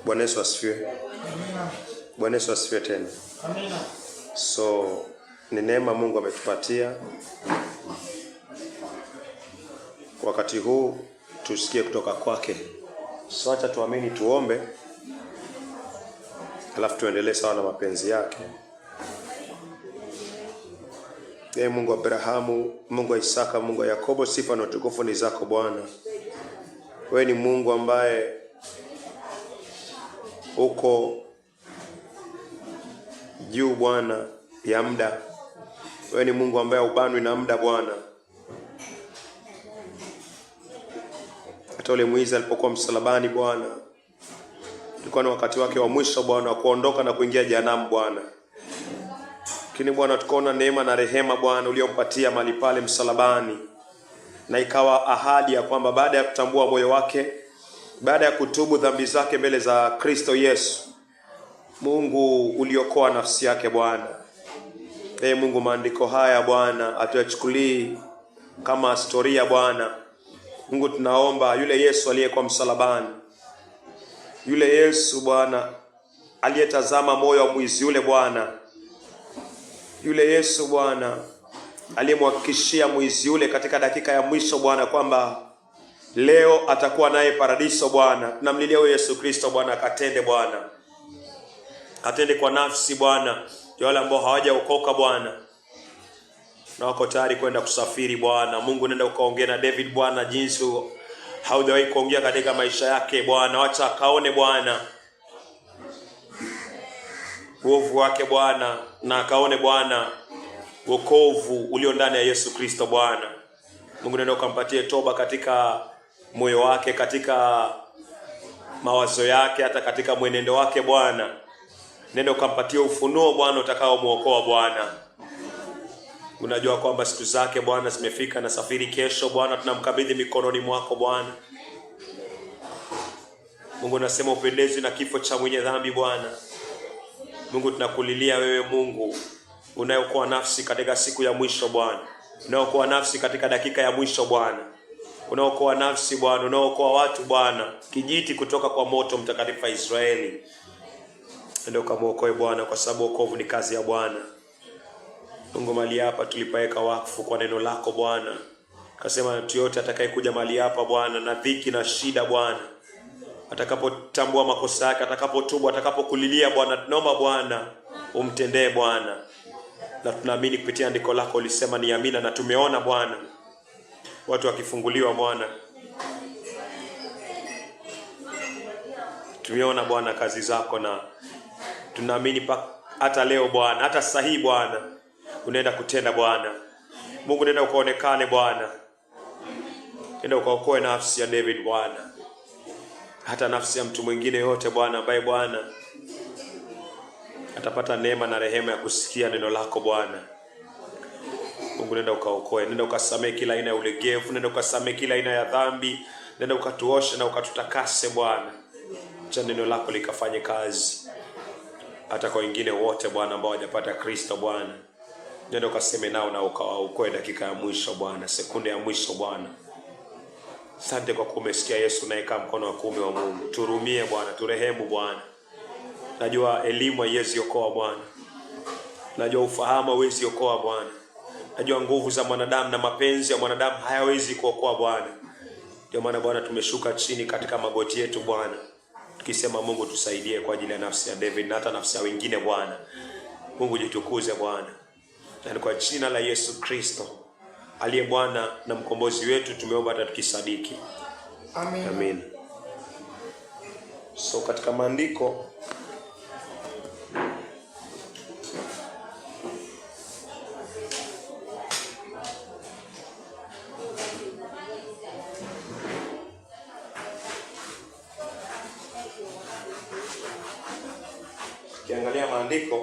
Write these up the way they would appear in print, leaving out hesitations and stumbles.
Bwana Yesu asifiwe. Amina. Bwana Yesu asifiwe tena. Amina. So ni neema Mungu ametupatia wakati huu tusikie kutoka kwake. So acha tuamini, tuombe, alafu tuendelee sawa na mapenzi yake. Ee Mungu wa Abrahamu, Mungu wa Isaka, Mungu wa Yakobo, sifa na utukufu ni zako Bwana. Wewe ni Mungu ambaye uko juu Bwana ya muda. Wewe ni Mungu ambaye ubanwi na muda Bwana. Hata ule mwizi alipokuwa msalabani Bwana, ilikuwa ni wakati wake wa mwisho Bwana kuondoka na kuingia jehanamu Bwana. Lakini Bwana tukaona neema na rehema Bwana uliompatia mahali pale msalabani, na ikawa ahadi ya kwamba baada ya kutambua moyo wake, baada ya kutubu dhambi zake mbele za Kristo Yesu, Mungu uliokoa nafsi yake Bwana. Ee Mungu, maandiko haya Bwana atuyachukulii kama historia Bwana. Mungu, tunaomba yule Yesu aliyekuwa msalabani, yule Yesu Bwana aliyetazama moyo wa mwizi yule Bwana, yule Yesu Bwana aliyemhakikishia mwizi yule katika dakika ya mwisho Bwana kwamba leo atakuwa naye paradiso Bwana. Tunamlilia wewe Yesu Kristo Bwana, akatende Bwana, atende kwa nafsi Bwana ya wale ambao hawajaokoka Bwana na wako tayari kwenda kusafiri Bwana. Mungu, nenda ukaongea na David Bwana jinsi haujawahi kuongea katika maisha yake Bwana. Wacha akaone Bwana uovu wake Bwana, na akaone Bwana wokovu ulio ndani ya Yesu Kristo Bwana. Mungu, nenda ukampatie toba katika moyo wake, katika mawazo yake, hata katika mwenendo wake Bwana. Nenda ukampatie ufunuo Bwana utakao muokoa Bwana. Unajua kwamba siku zake Bwana zimefika na safiri kesho Bwana, tunamkabidhi mikononi mwako Bwana. Mungu, nasema upendezwi na kifo cha mwenye dhambi Bwana. Mungu, tunakulilia wewe Mungu unayeokoa nafsi katika siku ya mwisho Bwana, unaokoa nafsi katika dakika ya mwisho Bwana, unaokoa nafsi Bwana, unaokoa watu Bwana, kijiti kutoka kwa moto mtakatifu wa Israeli. Ndio kamuokoe Bwana, kwa sababu wokovu ni kazi ya Bwana. Mungu, mali hapa tulipaweka wakfu kwa neno lako Bwana. Kasema mtu yote atakayekuja mali hapa Bwana na dhiki na shida Bwana, atakapotambua makosa yake, atakapotubu, atakapokulilia Bwana, tunaomba Bwana umtendee Bwana. Na tunaamini kupitia andiko lako ulisema ni amina, na tumeona Bwana watu wakifunguliwa Bwana. Tumeona Bwana kazi zako, na tunaamini hata leo Bwana, hata sahihi Bwana unaenda kutenda Bwana. Mungu, nenda ukaonekane Bwana, nenda ukaokoe nafsi ya David Bwana, hata nafsi ya mtu mwingine yote Bwana ambaye Bwana atapata neema na rehema ya kusikia neno lako Bwana. Mungu, nenda ukaokoe, nenda ukasamee kila aina ya ulegevu, nenda ukasamee kila aina ya dhambi, nenda ukatuoshe na ukatutakase Bwana. Acha neno lako likafanye kazi hata kwa wengine wote Bwana ambao hawajapata Kristo Bwana. Nenda ukaseme nao na ukawaokoe dakika ya mwisho Bwana, sekunde ya mwisho Bwana. Asante kwa kumesikia Yesu nayekaa mkono wa kuume wa Mungu. Turumie Bwana, turehemu Bwana. Najua elimu haiwezi okoa Bwana, najua ufahamu hauwezi okoa Bwana, najua nguvu za mwanadamu na mapenzi ya mwanadamu hayawezi kuokoa Bwana. Ndio maana Bwana tumeshuka chini katika magoti yetu Bwana, tukisema Mungu tusaidie kwa ajili ya nafsi ya David na hata nafsi ya wengine Bwana. Mungu jitukuze Bwana, na kwa jina la Yesu Kristo aliye Bwana na mkombozi wetu tumeomba hata tukisadiki. Amen. Amen. So katika maandiko kiangalia maandiko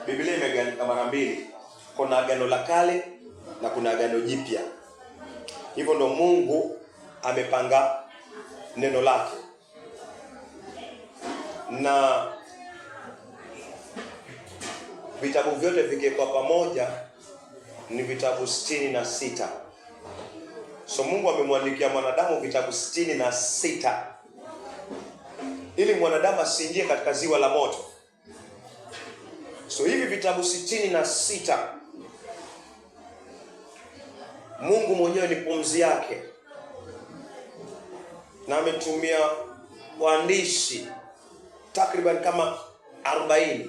Biblia imegawanyika mara mbili. Kuna agano la kale na kuna agano jipya. Hivyo ndo Mungu amepanga neno lake. Na vitabu vyote vikiwekwa pamoja ni vitabu 66. So Mungu amemwandikia mwanadamu vitabu 66 ili mwanadamu asiingie katika ziwa la moto. So hivi vitabu 66 Mungu mwenyewe ni pumzi yake, na ametumia waandishi takriban kama 40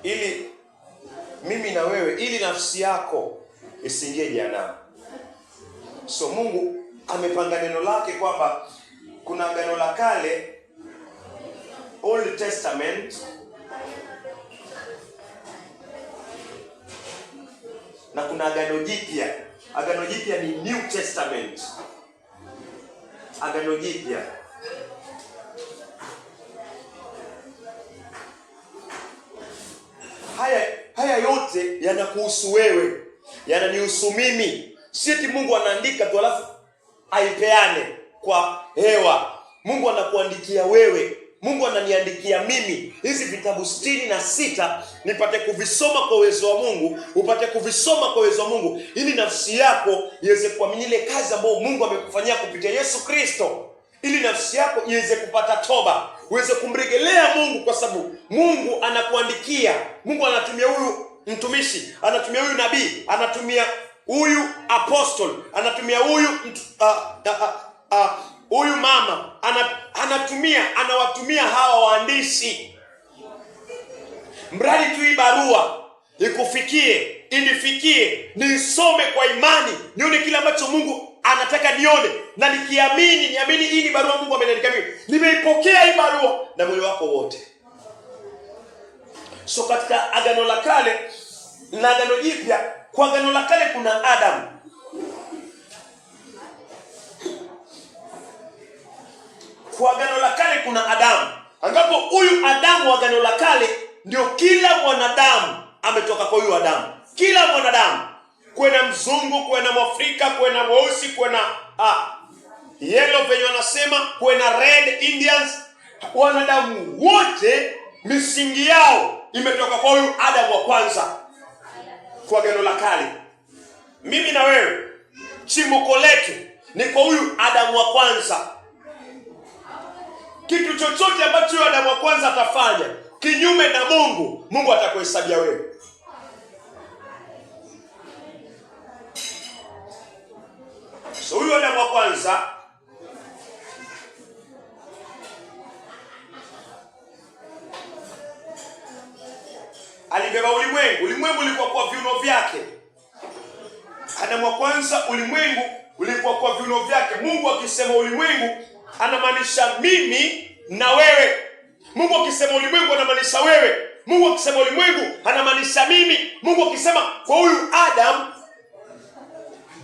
ili mimi na wewe, ili nafsi yako isiingie jehanamu. So Mungu amepanga neno lake kwamba kuna agano la kale, Old Testament, na kuna agano jipya. Agano jipya ni New Testament. Agano jipya. Haya yote yanakuhusu wewe, yananihusu mimi. Sisi Mungu anaandika tu alafu aipeane kwa hewa. Mungu anakuandikia wewe. Mungu ananiandikia mimi. Hizi vitabu 66 nipate kuvisoma kwa uwezo wa Mungu, upate kuvisoma kwa uwezo wa Mungu, ili nafsi yako iweze kuamini ile kazi ambayo Mungu amekufanyia kupitia Yesu Kristo. Ili nafsi yako iweze kupata toba, uweze kumrejelea Mungu, kwa sababu Mungu anakuandikia. Mungu anatumia huyu mtumishi, anatumia huyu nabii, anatumia huyu apostle, anatumia huyu huyu mama, anawatumia hawa waandishi. Mradi tu hii barua ikufikie, inifikie, nisome kwa imani, nione kile ambacho Mungu anataka nione, na niamini hii ni barua Mungu ameniandikia mimi. Nimeipokea hii barua na moyo wako wote. So katika agano la kale na agano jipya, kwa agano la kale kuna Adam. Kwa agano la kale kuna Adamu, ambapo huyu Adamu wa agano la kale ndio kila mwanadamu ametoka kwa huyu Adamu. Kila mwanadamu, kuwe na mzungu, kuwe na Mwafrika, kuwe na mweusi, kuwe na yellow venye wanasema, kuwe na red Indians, wanadamu wote misingi yao imetoka kwa huyu Adamu wa kwanza. Kwa agano la kale, mimi na wewe chimbuko letu ni kwa huyu Adamu wa kwanza. Kitu chochote ambacho Adamu wa kwanza atafanya kinyume na Mungu, Mungu atakuhesabia wewe. So huyu Adamu wa kwanza alibeba ulimwengu. Ulimwengu ulikuwa kwa viuno vyake. Adamu wa kwanza, ulimwengu ulikuwa kwa viuno vyake. Mungu akisema ulimwengu anamaanisha mimi na wewe. Mungu akisema ulimwengu anamaanisha wewe. Mungu akisema ulimwengu anamaanisha mimi. Mungu akisema kwa huyu Adam,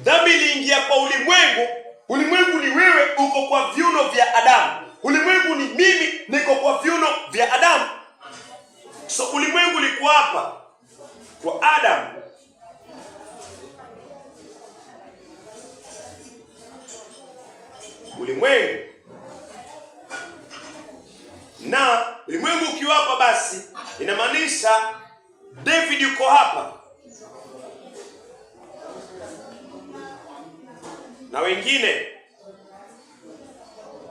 dhambi iliingia kwa ulimwengu. Ulimwengu ni wewe, uko kwa viuno vya Adamu. Ulimwengu ni mimi, niko kwa viuno vya Adamu. So ulimwengu ulikuwa hapa kwa Adam. Ulimwengu. Na ulimwengu ukiwa hapa, basi inamaanisha David yuko hapa na wengine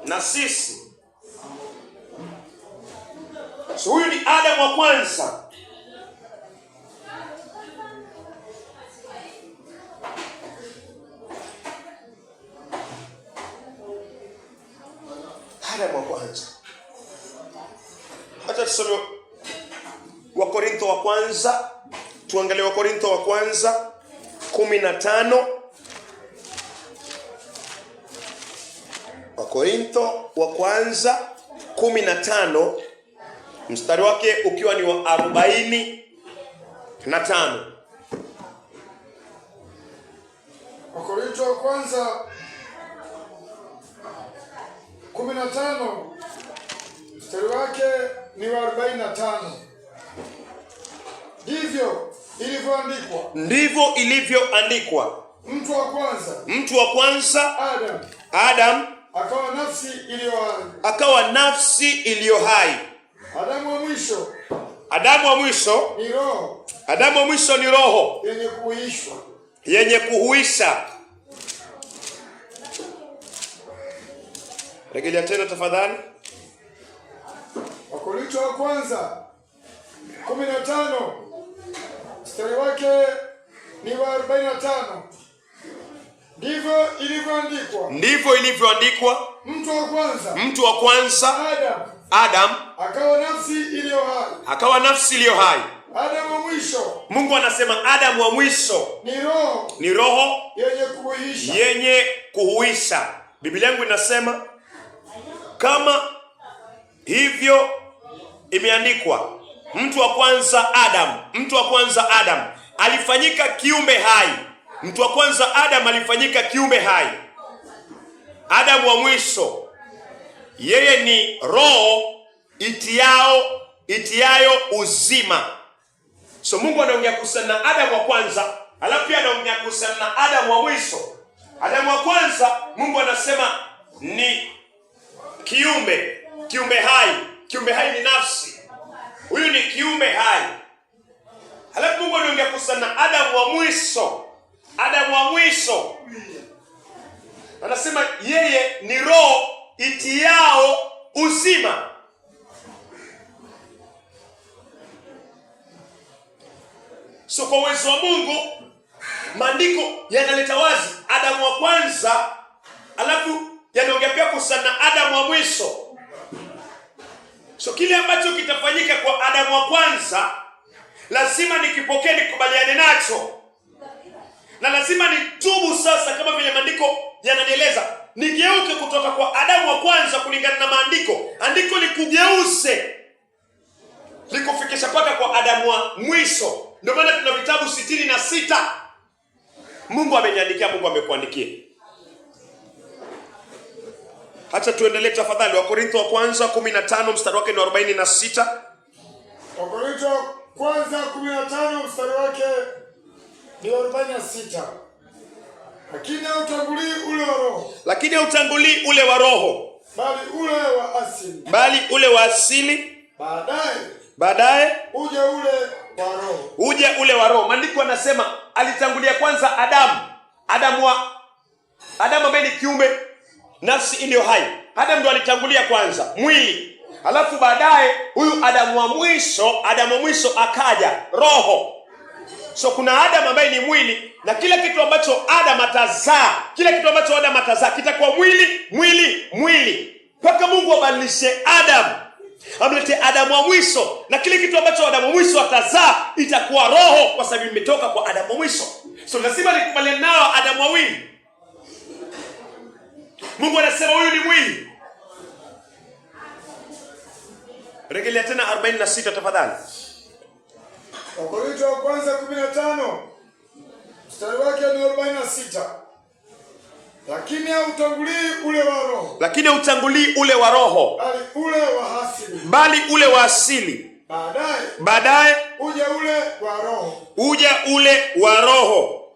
na sisi. So huyu ni Adamu wa kwanza. Adamu wa kwanza. Hata tusome Wakorintho wa kwanza. Tuangalie Wakorintho wa kwanza 15. Wakorintho wa kwanza 15, mstari wake ukiwa ni wa 45. Wakorintho wa kwanza 15, mstari wake ni wa 45. Ndivyo ilivyoandikwa. Mtu wa kwanza Adam akawa nafsi iliyo hai. Adamu wa mwisho ni roho. Adamu wa mwisho ni roho yenye kuhuisha. Rejelea tena tafadhali. Wakorintho wa kwanza 15 mstari wake ni wa 45. Ndivyo ilivyoandikwa. Mtu wa kwanza Adam akawa nafsi iliyo hai. Adamu wa mwisho, Mungu anasema Adamu wa mwisho ni roho yenye kuhuisha. Biblia yangu inasema kama hivyo imeandikwa, mtu wa kwanza Adam alifanyika kiumbe hai. Mtu wa kwanza Adam alifanyika kiumbe hai. Adamu wa mwisho yeye ni roho itiayo uzima. So Mungu anaongea kuhusiana na Adamu wa kwanza, alafu pia anaongea kuhusiana na Adamu wa mwisho. Adamu wa kwanza Mungu anasema ni kiumbe hai. Kiumbe hai ni nafsi. Huyu ni kiumbe hai. Alafu Mungu anaongea kuhusiana na Adamu wa mwisho. Adamu wa mwisho anasema yeye ni roho itiao uzima. So kwa uwezo wa Mungu, maandiko yanaleta wazi Adamu wa kwanza, alafu yanaongea pia kuhusiana na Adamu wa mwisho. So kile ambacho kitafanyika kwa Adamu wa kwanza lazima nikipokee, nikubaliane nacho, na lazima nitubu sasa, kama vile maandiko yananieleza. Nigeuke kutoka kwa Adamu wa kwanza kulingana na maandiko. Andiko likugeuze, likufikisha mpaka kwa Adamu wa mwisho. Ndio maana tuna vitabu 66 Mungu ameniandikia, Mungu amekuandikia. Acha tuendelee tafadhali. Wakorintho wa kwanza 15 mstari wake ni 46. Wakorintho wa kwanza 15 mstari wake ni 46. Lakini hautangulii ule wa roho, bali ule wa asili. Baadaye uje ule wa roho. Maandiko anasema alitangulia kwanza Adamu ambaye ni kiumbe, nafsi iliyo hai. Adamu ndo alitangulia kwanza, mwili. Alafu baadaye huyu Adamu wa mwisho akaja roho. So kuna Adamu ambaye ni mwili, na kila kitu ambacho Adamu atazaa kitakuwa mwili. Mpaka Mungu abadilishe Adamu, amlete Adamu wa mwisho, na kile kitu ambacho Adamu wa mwisho atazaa itakuwa roho, kwa sababu imetoka kwa Adamu wa mwisho. So lazima nikubaliane nao Adamu wawili. Mungu anasema huyu ni mwili. Rejelea tena 46 tafadhali. Wakorintho wa kwanza 15 mstari wake ni 46. Lakini hautangulii ule wa roho, bali ule wa asili. Baadaye uje ule wa roho.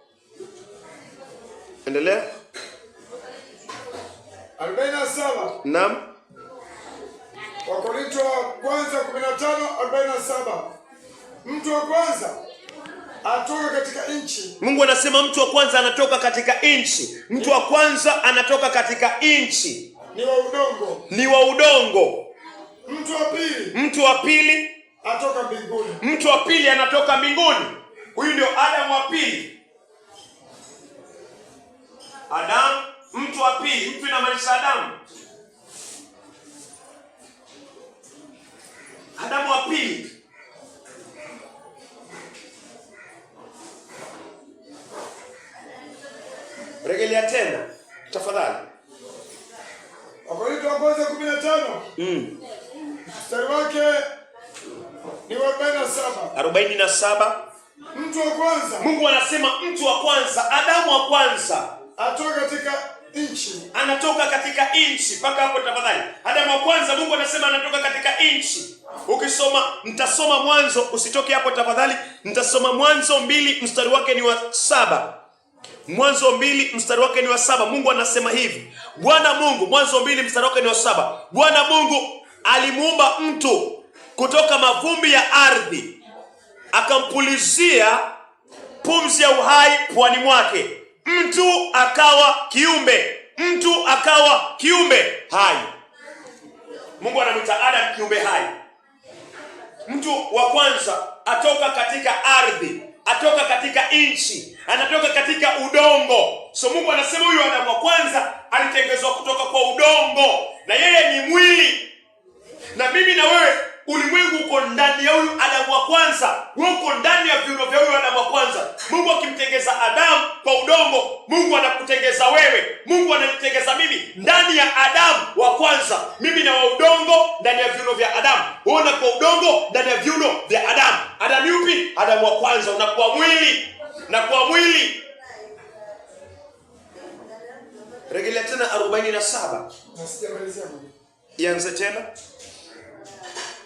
Endelea. 47. Naam. Wakorintho wa kwanza 15:47. Mtu wa kwanza atoka katika nchi. Mungu anasema mtu wa kwanza anatoka katika nchi. Mtu wa kwanza anatoka katika nchi. Ni wa udongo. Mtu wa pili atoka mbinguni. Mtu wa pili anatoka mbinguni. Huyu ndio Adamu wa pili. Adamu, mtu wa pili. Mtu inamaanisha Adamu. Adamu wa pili. Rejelea tena tafadhali. Wakorintho wa kwanza 15. Mstari wake ni 47. Mtu wa kwanza. Mungu anasema mtu wa kwanza, Adamu wa kwanza atoka katika nchi. Anatoka katika nchi. Paka hapo tafadhali. Adamu wa kwanza Mungu anasema anatoka katika nchi. Ukisoma, nitasoma Mwanzo, usitoke hapo tafadhali. Nitasoma Mwanzo 2 mstari wake ni wa 7. Mwanzo 2 mstari wake ni wa 7. Mungu anasema hivi. Bwana Mungu, Mwanzo 2 mstari wake ni wa 7. Bwana Mungu alimuumba mtu kutoka mavumbi ya ardhi, akampulizia pumzi ya uhai puani mwake, mtu akawa kiumbe hai. Mungu anamwita Adam kiumbe hai. Mtu wa kwanza atoka katika ardhi, atoka katika nchi, anatoka katika udongo. So Mungu anasema huyu Adamu wa kwanza alitengenezwa kutoka kwa udongo, na yeye ni mwili. Na mimi na wewe, ulimwengu uko ndani ya huyu Adamu wa kwanza. Wewe uko ndani ya viuno vya huyu Adamu wa kwanza. Mungu akimtengeza Adamu kwa udongo, Mungu anakutengeza wewe. Mungu ananitengeza mimi ndani ya Adamu wa kwanza. Mimi na wa udongo ndani ya viuno vya Adamu. Wewe unakuwa udongo ndani ya viuno vya Adamu. Adamu yupi? Adamu wa kwanza. Unakuwa mwili. Nakuwa mwili. Rejelea tena 47. Ianze tena.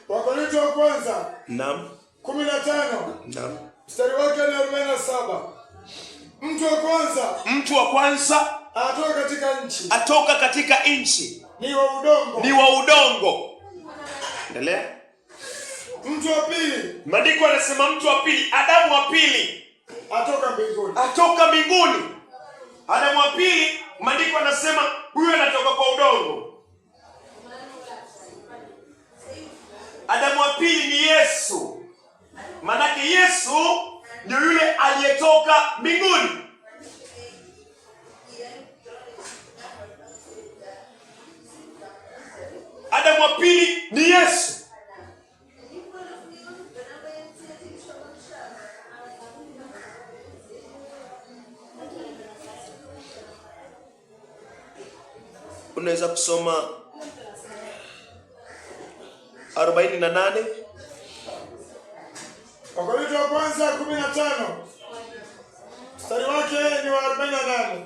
Wakorintho wa kwanza. Naam. 15. Naam. Mstari wake ni 47. Mtu wa kwanza atoka katika nchi. Ni wa udongo. Endelea. Mtu wa pili. Maandiko yanasema mtu wa pili, Adamu wa pili atoka mbinguni. Adamu wa pili, maandiko yanasema huyo anatoka kwa udongo. Adamu wa pili ni Yesu. Manake Yesu ndio yule aliyetoka mbinguni. Adamu wa pili ni Yesu. Unaweza kusoma 48. Wakorintho wa kwanza 15. Mstari wake ni wa 48.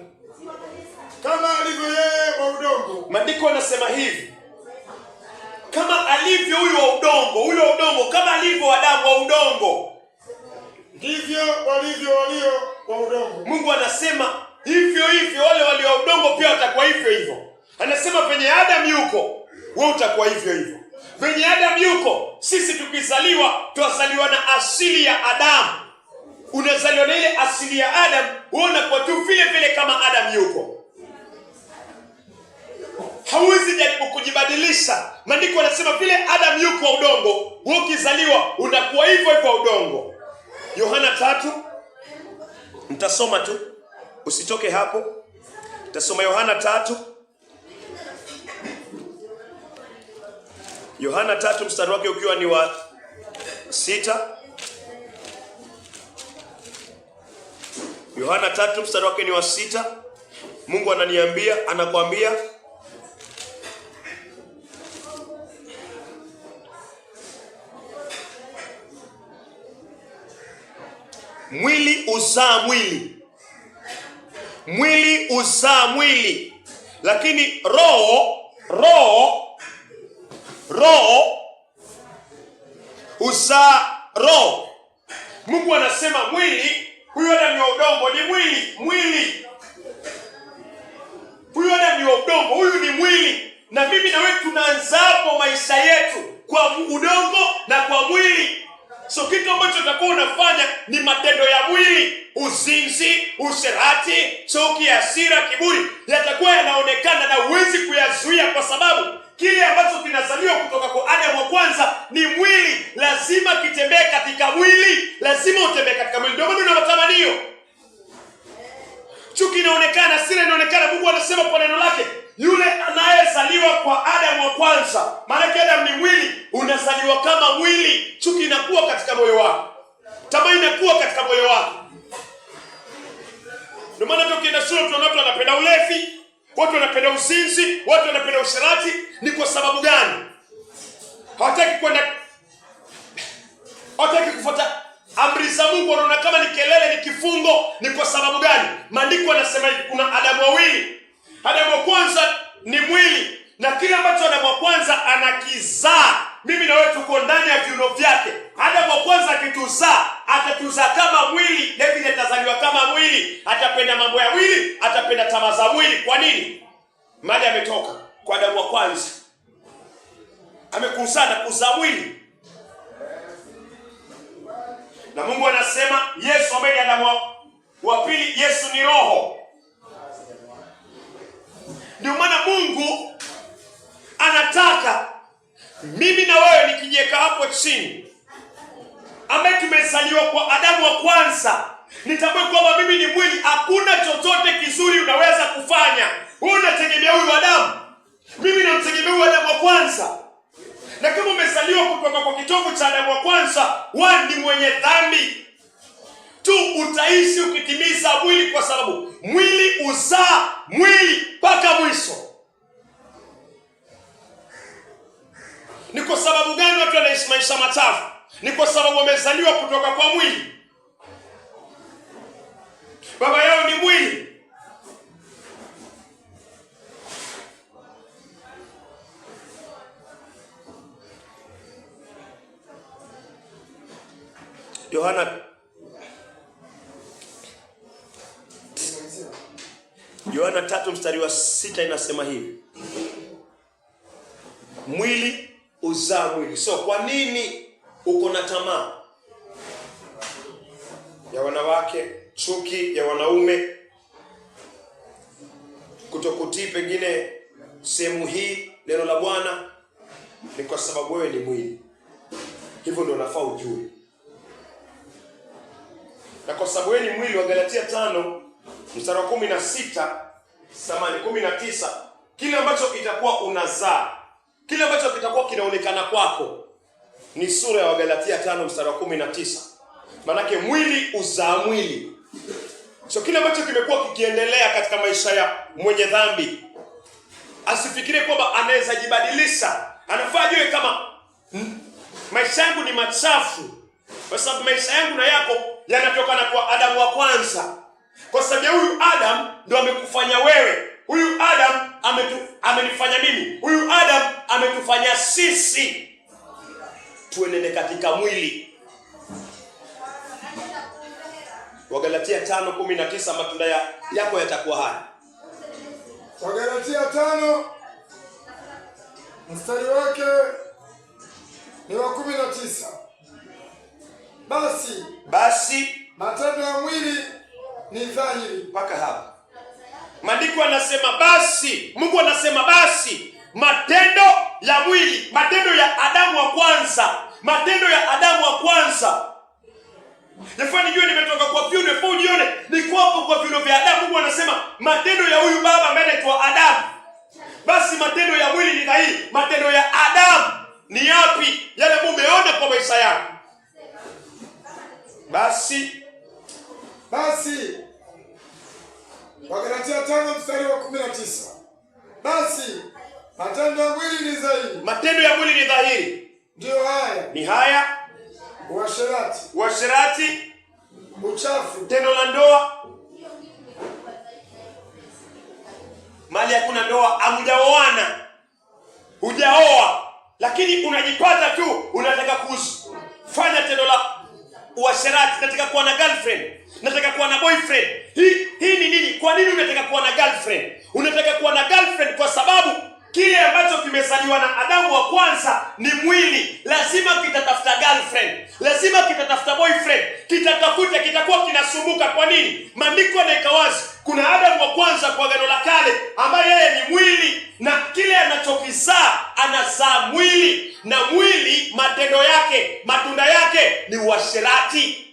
Kama alivyo yeye wa udongo. Maandiko yanasema hivi. Kama alivyo huyu wa udongo, kama alivyo Adamu wa udongo, ndivyo walivyo walio wa udongo. Mungu anasema hivyo wale walio wa udongo pia watakuwa hivyo. Anasema penye Adamu yuko, wewe utakuwa hivyo. Venye Adamu yuko, sisi tukizaliwa, tuwazaliwa na asili ya Adamu. Unazaliwa na ile asili ya Adamu, wewe unakuwa tu vile kama Adamu yuko. Hauwezi jaribu kujibadilisha. Maandiko yanasema vile Adamu yuko wa udongo, wewe ukizaliwa unakuwa hivyo udongo. Yohana 3. Mtasoma tu. Usitoke hapo. Mtasoma Yohana 3. Yohana 3 mstari wake ukiwa ni wa 6. Yohana 3 mstari wake ni wa 6. Mungu anakuambia mwili uzaa mwili, lakini roho uzaa roho. Mungu anasema mwili, huyo Adamu wa udongo ni mwili. Huyo Adamu wa udongo, huyu ni mwili. Na mimi na wewe tunaanza hapo maisha yetu kwa udongo na kwa mwili. So kitu ambacho utakuwa unafanya ni matendo ya mwili, uzinzi, usherati, chuki, hasira, kiburi, yatakuwa yanaonekana na huwezi kuyazuia, kwa sababu kile ambacho kinazaliwa kutoka kwa Adamu wa kwanza ni mwili. Lazima kitembee katika mwili. Ndio maana una matamanio. Chuki inaonekana, hasira inaonekana. Mungu anasema kwa neno lake, yule anayezaliwa kwa Adamu wa kwanza, maana Adamu ni mwili, unazaliwa kama mwili. Chuki inakuwa katika moyo wako. Tamaa inakuwa katika moyo wako. Ndio maana tukienda shule tunaona watu wanapenda ulevi, watu wanapenda uzinzi, watu wanapenda usherati. Ni kwa sababu gani? Hawataki kufuata amri za Mungu. Wanaona kama ni kelele, ni kifungo. Ni kwa sababu gani? Maandiko yanasema hivi, kuna Adamu wawili. Adamu wa kwanza ni mwili, na kile ambacho Adamu wa kwanza anakizaa, mimi na wewe tuko ndani ya viuno vyake. Adamu wa kwanza akituzaa, atatuzaa kama mwili. David atazaliwa kama mwili, atapenda mambo ya mwili, atapenda tamaa za mwili. Kwa nini? Mali ametoka kwa Adamu wa kwanza, amekuzaa na kuzaa mwili. Na Mungu anasema Yesu ambaye ni Adamu wa pili, Yesu ni roho. Ndio maana Mungu anataka mimi na wewe nikijiweka hapo chini, ambaye tumezaliwa kwa Adamu wa kwanza, nitambue kwamba mimi ni mwili. Hakuna chochote kizuri unaweza kufanya. Wewe unategemea huyu Adamu, mimi namtegemea huyu Adamu wa kwanza. Na kama umezaliwa kutoka kwa kitovu cha Adamu wa kwanza, wewe ni mwenye dhambi tu. Utaishi ukitimiza mwili, kwa sababu mwili uzaa mwili mpaka mwisho. Ni kwa sababu gani watu wanaishi maisha machafu? Ni kwa sababu wamezaliwa kutoka kwa mwili. Baba yao ni mwili. Yohana 3:6 inasema hivi, mwili uzaa mwili. So kwa nini uko na tamaa ya wanawake, chuki ya wanaume, kutokutii pengine sehemu hii neno la Bwana? Ni kwa sababu wewe ni mwili. Hivyo ndio unafaa ujue. Na kwa sababu wewe ni mwili, wa Galatia 5:19, kile ambacho kitakuwa unazaa, kile ambacho kitakuwa kinaonekana kwako, ni sura ya Wagalatia 5:19. Manake mwili uzaa mwili. So kile ambacho kimekuwa kikiendelea katika maisha ya mwenye dhambi, asifikirie kwamba anaweza jibadilisha. Anafaa ajue kama maisha yangu ni machafu, kwa sababu maisha yangu na yako yanatokana kwa Adamu wa kwanza. Kwa sababu ya huyu Adam ndio amekufanya wewe. Huyu Adam amenifanya mimi. Huyu Adam ametufanya sisi tuenende katika mwili. Wagalatia 5:19, matunda yako yatakuwa haya. Wagalatia 5 mstari wake ni wa 19. Basi matendo ya mwili ni dhahiri. Mpaka hapa maandiko anasema basi, Mungu anasema basi matendo ya mwili, matendo ya Adamu wa kwanza, matendo ya Adamu wa kwanza. Nafaa nijue nimetoka kwa viuno, nafaa ujione niko hapo kwa viuno vya Adamu. Mungu anasema matendo ya huyu baba ambaye anaitwa Adamu. Basi matendo ya mwili ni dhahiri. Matendo ya Adamu ni yapi? Yale mumeona kwa maisha yako. Basi Wagalatia 5 mstari wa 19. Basi matendo ya mwili ni dhahiri. Matendo ya mwili ni dhahiri. Ndio haya. Ni haya: uasherati, uchafu, tendo la ndoa. Mali hakuna ndoa, hamjaoana, hujaoa, lakini unajipata tu unataka kufanya tendo la uasherati. Nataka kuwa na girlfriend, nataka kuwa na boyfriend. Hii ni nini? Kwa nini unataka kuwa na girlfriend? Unataka kuwa na girlfriend kwa sababu kile ambacho kimezaliwa na Adamu wa kwanza ni mwili. Lazima kitatafuta girlfriend, lazima kitatafuta boyfriend, kitatafuta, kitakuwa kinasumbuka. Kwa nini? Maandiko yanaweka wazi, kuna Adamu wa kwanza kwa Agano la Kale ambaye yeye ni mwili, na kile anachokizaa anazaa mwili, na mwili matendo yake, matunda yake ni uasherati.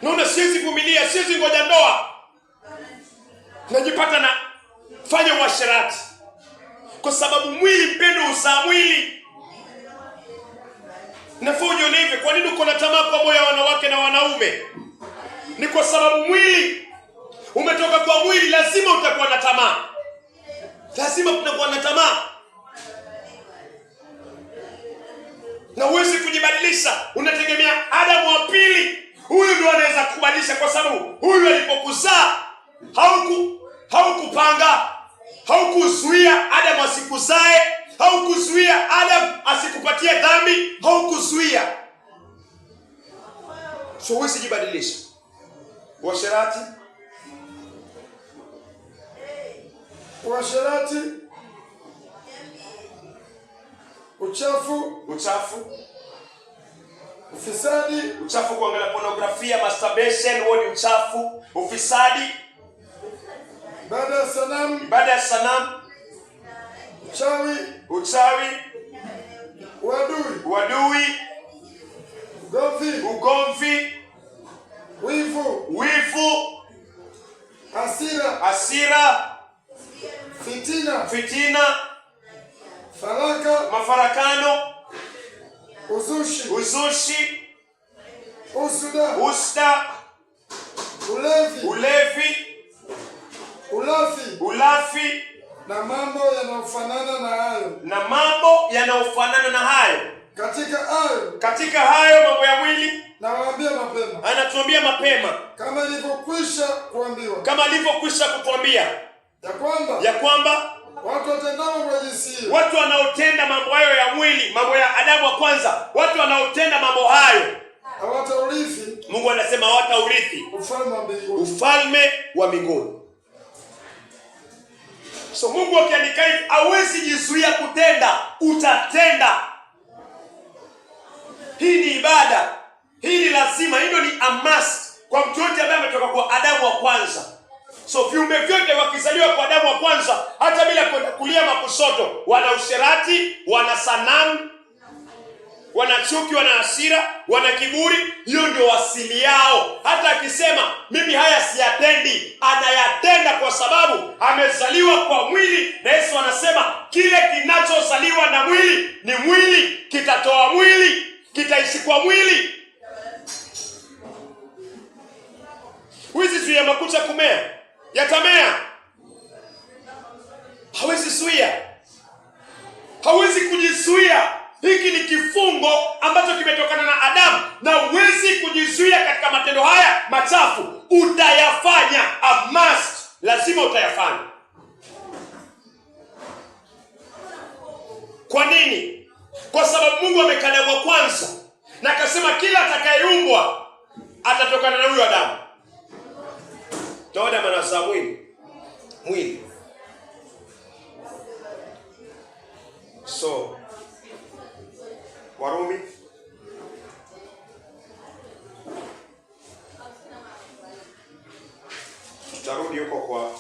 Naona siwezi vumilia, siwezi ngoja ndoa, najipata na fanya uasherati, kwa sababu mwili, mpendo uzaa mwili. Nafaa ujione hivyo. Kwa nini uko na tamaa kwa moyo wa wanawake na wanaume? Ni kwa sababu mwili umetoka kwa mwili, lazima utakuwa na tamaa. Lazima utakuwa na tamaa. Na huwezi kujibadilisha. Unategemea Adamu wa pili. Huyu ndio anaweza kubadilisha, kwa sababu huyu alipokuzaa haukupanga, haukuzuia Adamu asikuzae, haukuzuia Adamu asikupatie dhambi, haukuzuia. So huwezi jibadilisha. Uasherati, uchafu, ufisadi, uchafu kuangalia pornografia, masturbation, huo ni uchafu. Ufisadi, ibada ya sanamu, ibada ya sanamu, uchawi, uadui, ugomvi, wivu, hasira, fitina, mafarakano, uzushi, usda, ulevi, ulafi na mambo yanayofanana na hayo. Katika hayo mambo ya mwili anatuambia mapema, kama alivyokwisha kutuambia ya kwamba watu wanaotenda mambo hayo ya mwili, mambo ya Adamu wa kwanza, watu wanaotenda mambo hayo hawataurithi. Mungu anasema hawataurithi ufalme wa mbinguni. So Mungu akiandika hivi, hawezi jizuia kutenda, utatenda. Hii ni ibada, hii ni lazima, hilo ni a must kwa mtu yote ambaye ametoka kwa Adamu wa kwanza. So viumbe vyote wakizaliwa kwa Adamu wa kwanza, hata bila kwenda kulia makushoto, wana usherati, wana sanamu, wana chuki, wana hasira, wana kiburi. Hiyo ndio asili yao. Hata akisema mimi haya siyatendi, anayatenda kwa sababu amezaliwa kwa mwili. Na Yesu anasema kile kinachozaliwa na mwili ni mwili, kitatoa mwili, kitaishi kwa mwili. Huwezi zuia makucha kumea, yatamea. Hawezi zuia, hawezi kujizuia. Hiki ni kifungo ambacho kimetokana na Adamu, na huwezi kujizuia katika matendo haya machafu. Utayafanya, a must, lazima utayafanya. Kwa nini? Kwa sababu Mungu amekaa Adamu wa kwanza na akasema kila atakayeumbwa atatokana na huyo Adamu. Toda manasa mwili. So Warumi tutarudi huko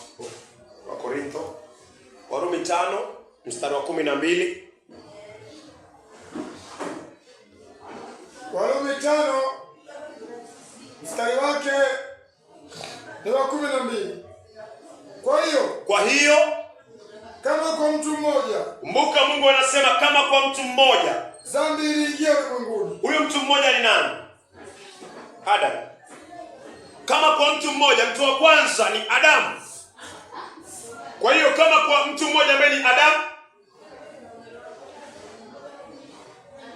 kwa Korintho. Warumi 5 mstari wa 12. Warumi 5 mstari wake ni wa 12. Kwa hiyo kama kwa mtu mmoja, kumbuka Mungu anasema kama kwa mtu mmoja dhambi iliingia ulimwenguni. Huyo mtu mmoja ni nani? Adamu. Kama kwa mtu mmoja, mtu wa kwanza ni Adamu. Kwa hiyo kama kwa mtu mmoja ambaye ni Adamu,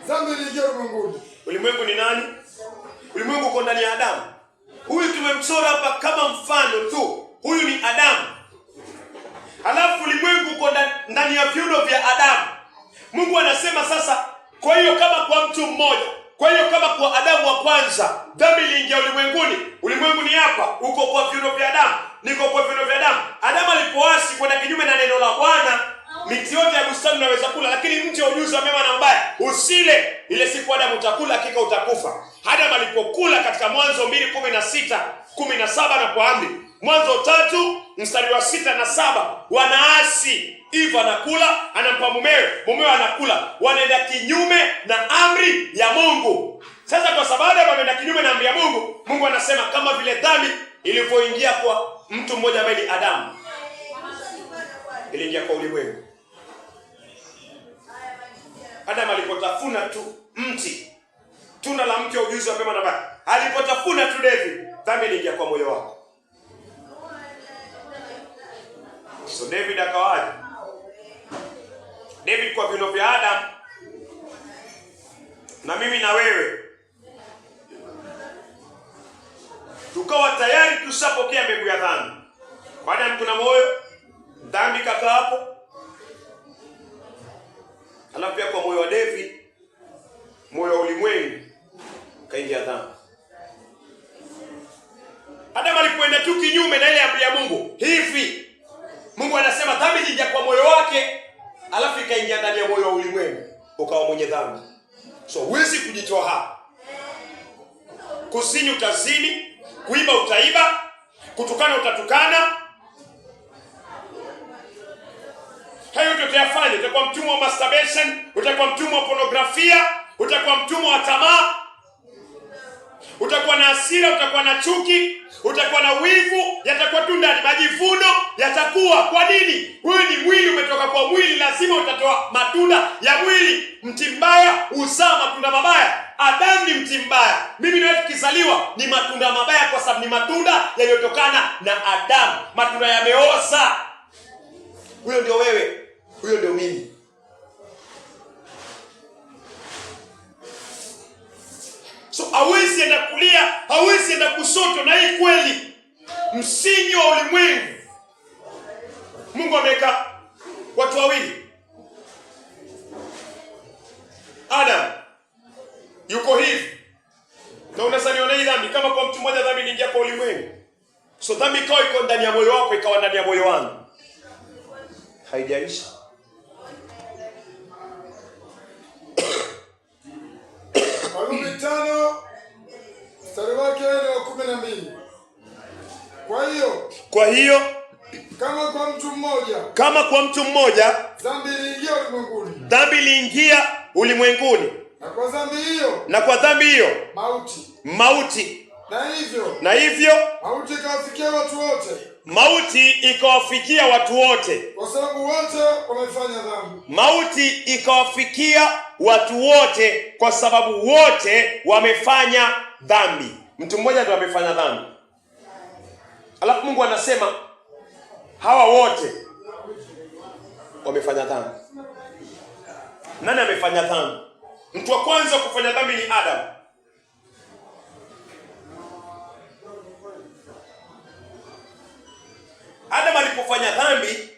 dhambi iliingia ulimwenguni. Ulimwengu ni nani? Ulimwengu uko ndani ya Adamu. Huyu tumemchora hapa kama mfano tu. Huyu ni Adamu. Halafu ulimwengu uko ndani ya viuno vya Adamu. Mungu anasema sasa, kwa hiyo kama kwa mtu mmoja, kwa hiyo kama kwa Adamu wa kwanza dhambi iliingia ulimwenguni. Ulimwengu ni hapa, uko kwa viuno vya Adamu, niko kwa viuno vya Adamu. Adamu alipoasi kwenda kinyume na neno la Bwana, miti yote ya bustani unaweza kula, lakini mti wa ujuzi wa mema na mabaya usile. Ile siku Adamu utakula, hakika utakufa. Adamu alipokula katika Mwanzo 2:16, 17 na kwa amri. Mwanzo 3 mstari wa 6 na 7, wanaasi. Eva anakula, anampa mumewe anakula, wanaenda kinyume na amri ya Mungu. Sasa kwa sababu wameenda kinyume na amri ya Mungu, Mungu anasema kama vile dhambi ilivyoingia kwa mtu mmoja ambaye ni Adamu, iliingia kwa ulimwengu. Adamu alipotafuna tu mti, tunda la mti wa ujuzi wa mema na mabaya, alipotafuna tu dhambi iliingia kwa moyo wako. So David akawaje? David kwa viuno vya Adamu, na mimi na wewe tukawa tayari tushapokea mbegu ya dhambi. Baada kuna moyo, dhambi kakaa hapo. Alafu pia kwa moyo wa David, moyo wa ulimwengu, kaingia dhambi. Adamu alipoenda tu kinyume na ile amri ya Mungu, hivi Mungu anasema dhambi iliingia kwa moyo wake, alafu ikaingia ndani ya moyo wa ulimwengu, ukawa mwenye dhambi. So huwezi kujitoa hapa. kuzini utazini, kuiba utaiba, kutukana utatukana. Hayo yote utayafanya. Utakuwa mtumwa wa masturbation, utakuwa mtumwa wa pornografia, utakuwa mtumwa wa tamaa, utakuwa na hasira, utakuwa na chuki, utakuwa na wivu, yatakuwa tu ndani. Majivuno yatakuwa. Kwa nini? Wewe ni mwili, umetoka kwa mwili, lazima utatoa matunda ya mwili. Mti mbaya uzaa matunda mabaya. Adamu ni mti mbaya. Mimi na wewe tukizaliwa ni matunda mabaya, kwa sababu ni matunda yaliyotokana na Adamu. Matunda yameoza. Huyo ndio wewe, huyo ndio mimi. So hawezi enda kulia, hawezi enda kushoto. Na hii kweli msingi wa ulimwengu, Mungu ameweka watu wawili. Adam yuko hivi, na unasaniona hii dhambi kama kwa mtu mmoja dhambi iliingia kwa ulimwengu. So dhambi iko ndani ya moyo wako, ikawa ndani ya moyo wangu, haijaisha. Warumi 5 mstari wake ni wa 12. Kwa hiyo kama kwa mtu mmoja dhambi iliingia ulimwenguni, na kwa dhambi hiyo mauti, na hivyo mauti ikawafikia watu wote, kwa sababu wote wamefanya dhambi. Mauti ikawafikia watu wote kwa sababu wote wamefanya dhambi. Mtu mmoja ndiye amefanya dhambi. Alafu Mungu anasema hawa wote wamefanya dhambi. Nani amefanya dhambi? Mtu wa kwanza kufanya dhambi ni Adam. Adam alipofanya dhambi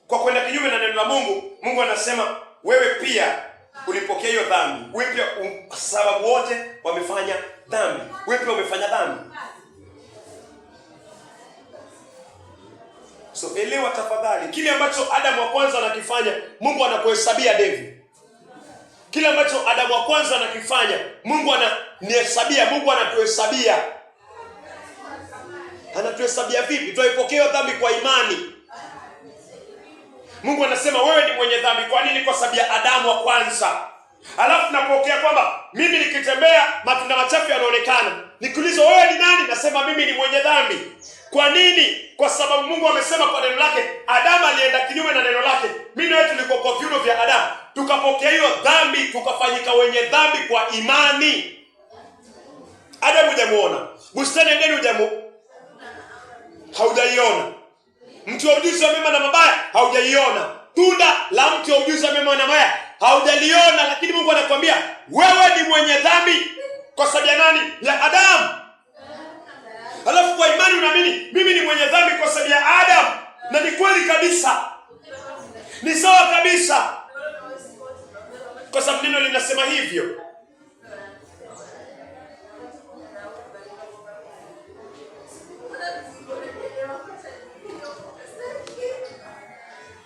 kwa kwenda kinyume na neno la Mungu, Mungu anasema wewe pia ulipokea hiyo dhambi. Wewe pia sababu wote wamefanya dhambi. Wewe pia umefanya dhambi. So elewa tafadhali, kile ambacho Adam wa kwanza anakifanya, Mungu anakuhesabia dhambi. Kile ambacho Adam wa kwanza anakifanya, Mungu ananihesabia, Mungu anatuhesabia. Anatuhesabia vipi? Tuipokea dhambi kwa imani. Mungu anasema wewe ni mwenye dhambi. Kwa nini? Kwa sababu ya Adamu wa kwanza. Alafu napokea kwamba mimi nikitembea matunda machafu yanaonekana. Nikiuliza wewe ni nani? Nasema mimi ni mwenye dhambi. Kwa nini? Kwa sababu Mungu amesema kwa neno lake, Adamu alienda kinyume na neno lake. Mimi na wewe tulikuwa kwa viuno vya Adamu. Tukapokea hiyo dhambi, tukafanyika wenye dhambi kwa imani. Adamu hujamuona. Bustani ngeni haujaiona. Mti wa ujuzi wa mema na mabaya haujaiona. Tunda la mti wa ujuzi wa mema na mabaya haujaliona. Lakini Mungu anakuambia wewe ni mwenye dhambi kwa sababu ya nani? Ya Adamu. Alafu kwa imani unaamini mimi ni mwenye dhambi kwa sababu ya Adamu. Na ni kweli kabisa. Ni sawa kabisa. Kwa sababu neno linasema hivyo.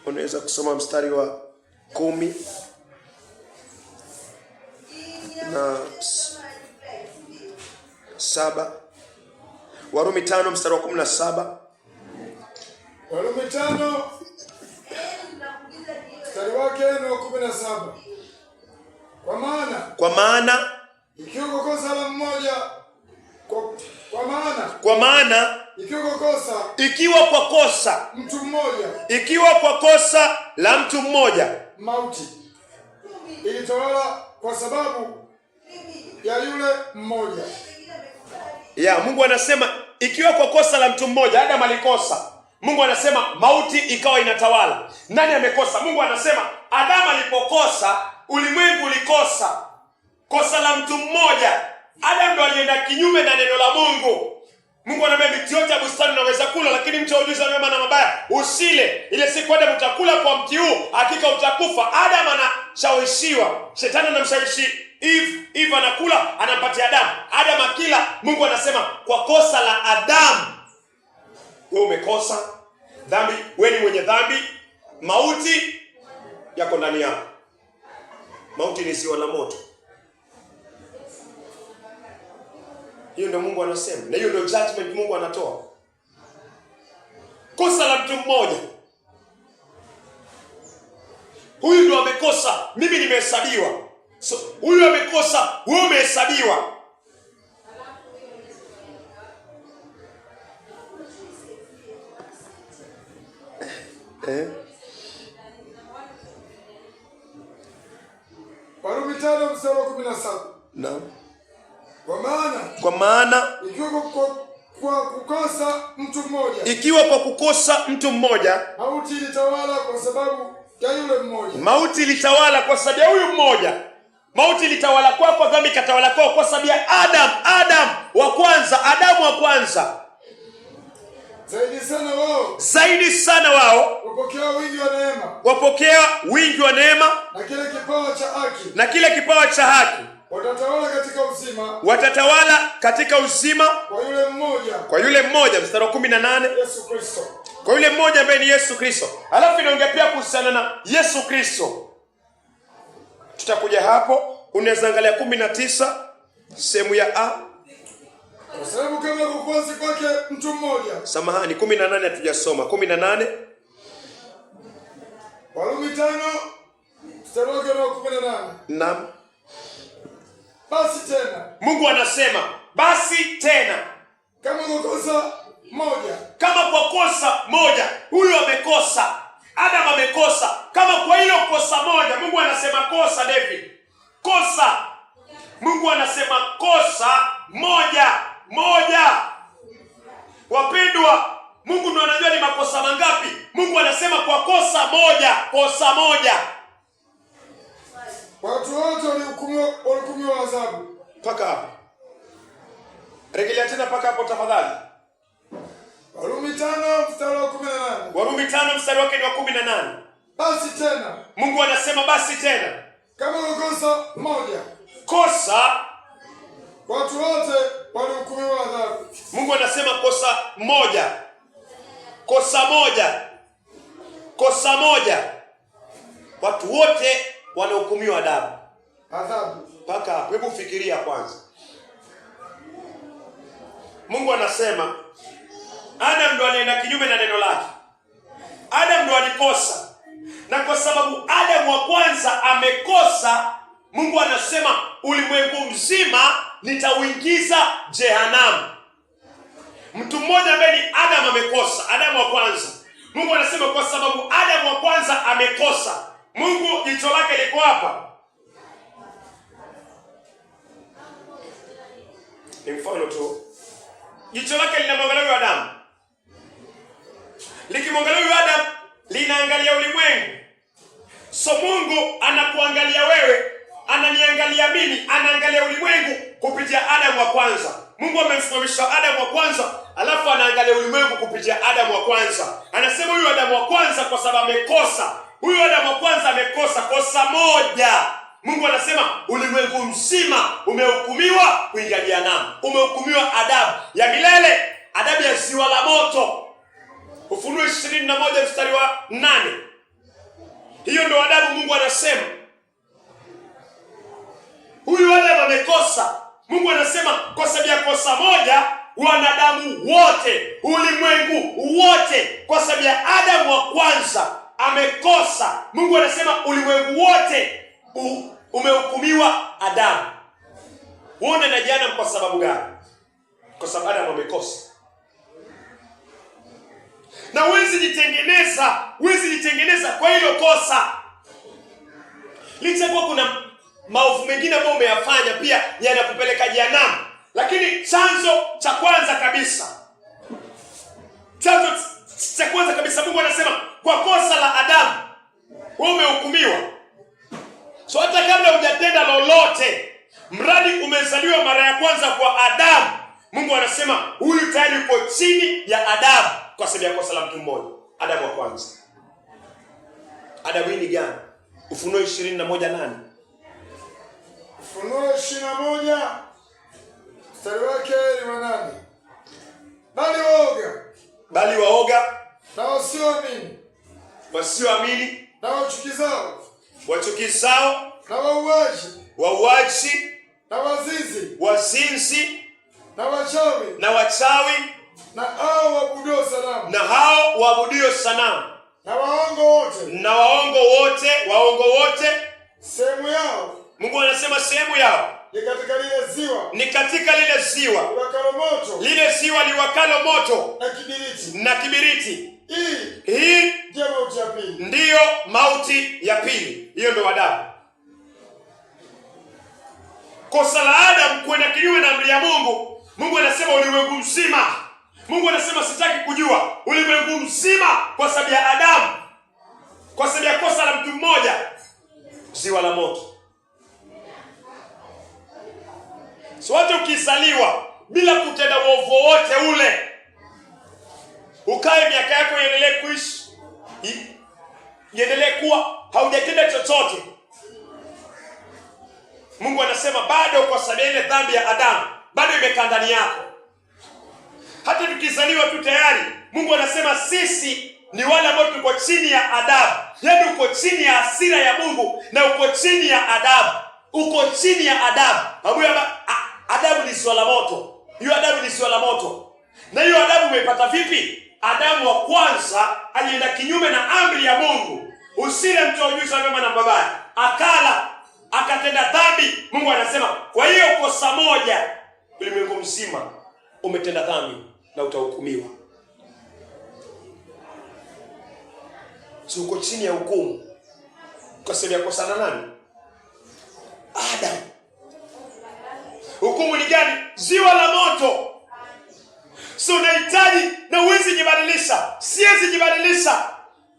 Unaweza kusoma mstari wa 10 na 7. Warumi 5 mstari wa 17. Warumi 5 mstari wake ni wa 17. Kwa maana ikiwa kwa kosa la mmoja ikiwa kwa kosa la mtu mmoja mauti ilitawala kwa sababu ya yule mmoja. Mungu anasema ikiwa kwa kosa la mtu mmoja, Adam alikosa, Mungu anasema mauti ikawa inatawala. Nani amekosa? Mungu anasema Adam alipokosa, ulimwengu ulikosa. Kosa la mtu mmoja, Adam ndo alienda kinyume na neno la Mungu. Mungu anamwambia miti yote ya bustani unaweza kula, lakini mti wa ujuzi wa mema na mabaya usile. Ile siku Adam utakula kwa mti huu, hakika utakufa. Adam anashawishiwa. Shetani anamshawishi Eve anakula, anampatia Adam. Adam akila, Mungu anasema kwa kosa la Adam wewe umekosa dhambi, wewe ni mwenye dhambi, mauti yako ndani yako. Mauti ni ziwa la moto. Hiyo ndio Mungu anasema, na hiyo ndio judgment Mungu anatoa. Kosa la mtu mmoja, huyu ndio amekosa, mimi nimehesabiwa. So huyu amekosa, wewe umehesabiwa. Warumi 5:17. Naam. Kwa maana Kwa kukosa mtu mmoja, ikiwa kwa kukosa mtu mmoja mauti ilitawala kwa sababu ya yule mmoja. Mauti ilitawala kwa sababu ya huyu mmoja. Mauti ilitawala kwako, dhambi ikatawala kwako kwa sababu ya Adamu wa kwanza. Zaidi sana wao wapokea wingi wa neema na kile kipawa cha haki. Watatawala katika uzima kwa yule mmoja. Mstari wa 18, Yesu Kristo. Kwa yule mmoja ambaye ni Yesu Kristo. Alafu inaongea pia kuhusiana na Yesu Kristo. Tutakuja hapo. Unaweza angalia 19 sehemu ya A. Kwa sababu kama kukosa kwake mtu mmoja. Samahani, 18 hatujasoma. 18. Warumi 5 mstari wa 18. Naam. Basi tena. Mungu anasema, basi tena. Kama kukosa moja. Kama kwa kosa moja, huyu amekosa. Adam amekosa. Kama kwa hilo kosa moja, Mungu anasema kosa David. Kosa. Mungu anasema kosa moja. Wapendwa, Mungu ndiye anajua ni makosa mangapi. Mungu anasema kwa kosa moja. Watu wote walihukumiwa adhabu. Paka hapo. Rejelea tena paka hapo tafadhali. Warumi 5 mstari wa 18. Warumi 5 mstari wake ni wa 18. Basi tena. Mungu anasema basi tena. Kama kosa moja. Kosa. Watu wote walihukumiwa adhabu. Mungu anasema kosa moja. Watu wote wanahukumiwa adhabu. Paka hapo. Hebu fikiria kwanza. Mungu anasema Adam ndo anaenda kinyume na neno lake. Adam ndo alikosa. Na kwa sababu Adam wa kwanza amekosa, Mungu anasema ulimwengu mzima nitauingiza jehanamu. Mtu mmoja ambaye ni Adam amekosa, Adam wa kwanza. Mungu anasema kwa sababu Adam wa kwanza amekosa, Mungu jicho lake liko hapa. Ni mfano tu. Jicho lake linamwangalia huyo Adam. Likimwangalia huyo Adam, linaangalia ulimwengu. So Mungu anakuangalia wewe, ananiangalia mimi, anaangalia ulimwengu kupitia Adam wa kwanza. Mungu amemsimamisha Adam wa kwanza, alafu anaangalia ulimwengu kupitia Adam wa kwanza. Anasema huyu Adam wa kwanza kwa sababu amekosa. Huyu Adam wa kwanza amekosa kosa moja. Mungu anasema ulimwengu mzima umehukumiwa kuingia jehanamu. Umehukumiwa adhabu ya milele, adhabu ya ziwa la moto. Ufunuo 21 mstari wa 8. Hiyo ndio adhabu Mungu anasema. Huyu Adam amekosa. Mungu anasema kwa sababu ya kosa moja, wanadamu wote, ulimwengu wote, kwa sababu ya Adam wa kwanza amekosa. Mungu anasema ulimwengu wote umehukumiwa adhabu. Uone na jehanamu kwa sababu gani? Kwa sababu Adam amekosa. Na huwezi jitengeneza kwa hilo kosa. Licha kwa kuna maovu mengine ambayo umeyafanya pia yanakupeleka jehanamu, lakini chanzo cha kwanza kabisa Mungu anasema kwa kosa la Adamu wewe umehukumiwa. So hata kabla hujatenda lolote, mradi umezaliwa mara ya kwanza kwa Adamu, Mungu anasema huyu tayari yuko chini ya Adamu kwa sababu ya kosa la mtu mmoja, Adamu wa kwanza. Adamu hii ni gani? Ufunuo 21:8. Ufunuo 21 mstari wake ni 8. Bali waoga na wasioamini na wachukizao na wauaji na wazinzi na wachawi na hao waabudio sanamu, na hao waabudio sanamu, na waongo wote, sehemu yao, Mungu anasema sehemu yao ni katika lile ziwa lile ziwa liwakalo moto na kibiriti. Hii ndiyo mauti ya pili. Hiyo ndio Adamu. Kosa la Adamu kwenda kinyume na amri ya Mungu. Mungu anasema ulimwengu mzima. Mungu anasema sitaki kujua. Ulimwengu mzima kwa sababu ya Adamu. Kwa sababu ya kosa la mtu mmoja. Ziwa la moto. So hata ukizaliwa bila kutenda uovu wote ule, ukae miaka yako iendelee kuishi, iendelee kuwa haujatenda chochote, Mungu anasema bado kwa sababu ile dhambi ya Adamu bado imekaa ndani yako. Hata tukizaliwa tu tayari, Mungu anasema sisi ni wale ambao tuko chini ya Adamu. Yaani uko chini ya hasira ya Mungu na uko chini ya Adamu. Uko chini ya Adamu. Adamu ni ziwa la moto. Hiyo Adamu ni ziwa la moto. Na hiyo Adamu umeipata vipi? Adamu wa kwanza alienda kinyume na amri ya Mungu. Usile mti wa ujuzi wa mema na mabaya. Akala, akatenda dhambi. Mungu anasema, kwa hiyo kosa moja ulimwengu mzima umetenda dhambi na utahukumiwa. So uko chini ya hukumu kwa sababu ya kosa la nani? Adamu. Hukumu ni gani? Ziwa la moto. So nahitaji na uwezi jibadilisha. Siwezi jibadilisha.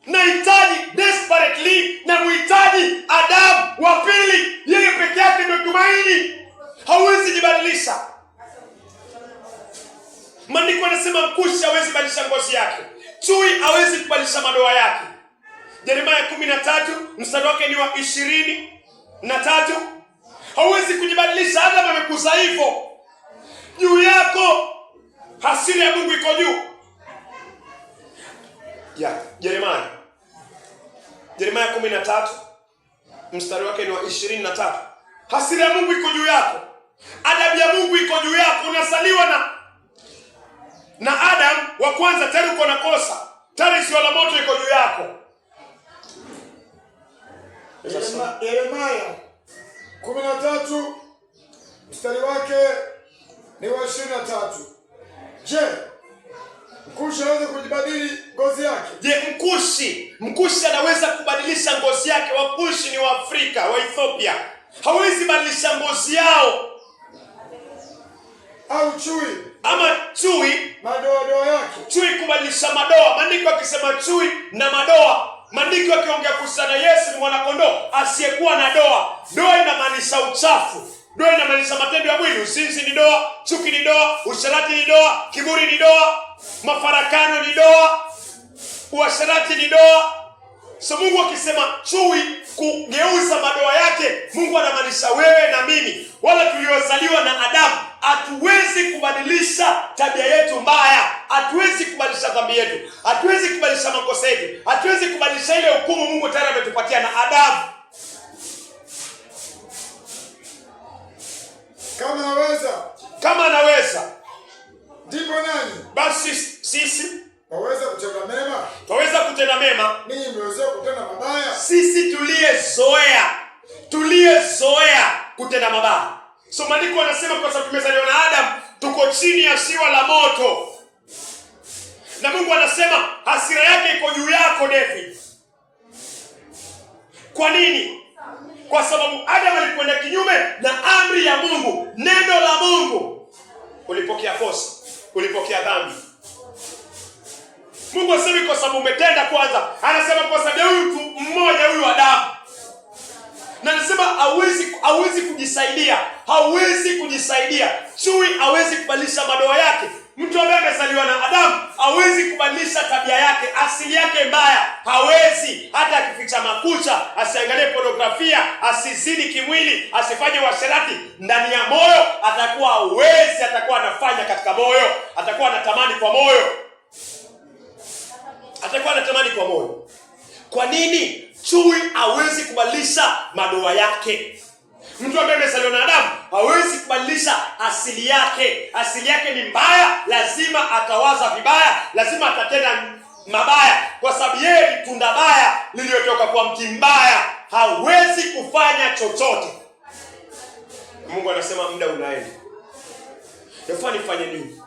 Nahitaji desperately na muhitaji Adamu wa pili. Yeye peke yake ndio tumaini. Hauwezi jibadilisha. Maandiko yanasema mkushi hawezi badilisha ngozi yake. Chui hawezi kubadilisha madoa yake. Yeremia 13 mstari wake ni wa 23. Hauwezi kujibadilisha hata kama amekuza hivyo. Juu yako hasira ya Mungu iko juu. Yeremia 13 mstari wake ni wa 23. Hasira ya Mungu iko juu yako. Adabu ya Mungu iko juu yako. Unazaliwa na Adam wa kwanza, tayari uko na kosa. Tayari ziwa la moto iko juu yako. Yeremia 13 mstari wake ni wa 23. Je, mkushi anaweza kujibadili ngozi yake? Je, mkushi anaweza kubadilisha ngozi yake? Wakushi ni wa Afrika, wa Ethiopia. Hawezi badilisha ngozi yao. Au chui? Ama chui madoa yake. Chui kubadilisha madoa. Maandiko akisema chui na madoa. Maandiko akiongea kuhusiana Yesu ni mwana kondoo asiyekuwa na doa. Doa inamaanisha uchafu. Doa inamaanisha matendo ya mwili. Uzinzi ni doa, chuki ni doa, usherati ni doa, kiburi ni doa, mafarakano ni doa, uasherati ni doa. So Mungu akisema chui kugeuza madoa yake, Mungu anamaanisha wewe na mimi, wala tuliozaliwa na Adamu. Hatuwezi kubadilisha tabia yetu mbaya. Hatuwezi kubadilisha dhambi yetu. Hatuwezi kubadilisha makosa yetu. Hatuwezi kubadilisha ile hukumu Mungu tayari ametupatia na Adamu. Kama anaweza. Ndipo nani? Basi sisi waweza kutenda mema. Twaweza kutenda mema. Ninyi mmeweza kutenda mabaya. Sisi tuliyezoea kutenda mabaya. So maandiko yanasema kwa sababu tumezaliwa na Adam, tuko chini ya ziwa la moto. Na Mungu anasema hasira yake iko juu yako, David. Kwa nini? Kwa sababu Adam alikwenda kinyume na amri ya Mungu, neno la Mungu. Ulipokea kosa, ulipokea dhambi. Mungu asemi kwa sababu umetenda kwanza. Anasema kwa sababu ya huyu mmoja, huyu Adamu. Na anasema hawezi kujisaidia. Hawezi kujisaidia. Chui hawezi kubadilisha madoa yake. Mtu ambaye amezaliwa na Adamu hawezi kubadilisha tabia yake, asili yake mbaya. Hawezi. Hata akificha makucha, asiangalie pornografia, asizini kimwili, asifanye uasherati, ndani ya moyo atakuwa hawezi, atakuwa anafanya katika moyo, atakuwa anatamani kwa moyo. Atakuwa anatamani kwa moyo. Kwa nini? Chui hawezi kubadilisha madoa yake. Mtu ambaye amezaliwa na Adamu hawezi kubadilisha asili yake. Asili yake ni mbaya, lazima atawaza vibaya, lazima atatenda mabaya, kwa sababu yeye ni tunda baya lililotoka kwa mti mbaya. Hawezi kufanya chochote. Mungu anasema muda unaenda. Yafaa nifanye nini?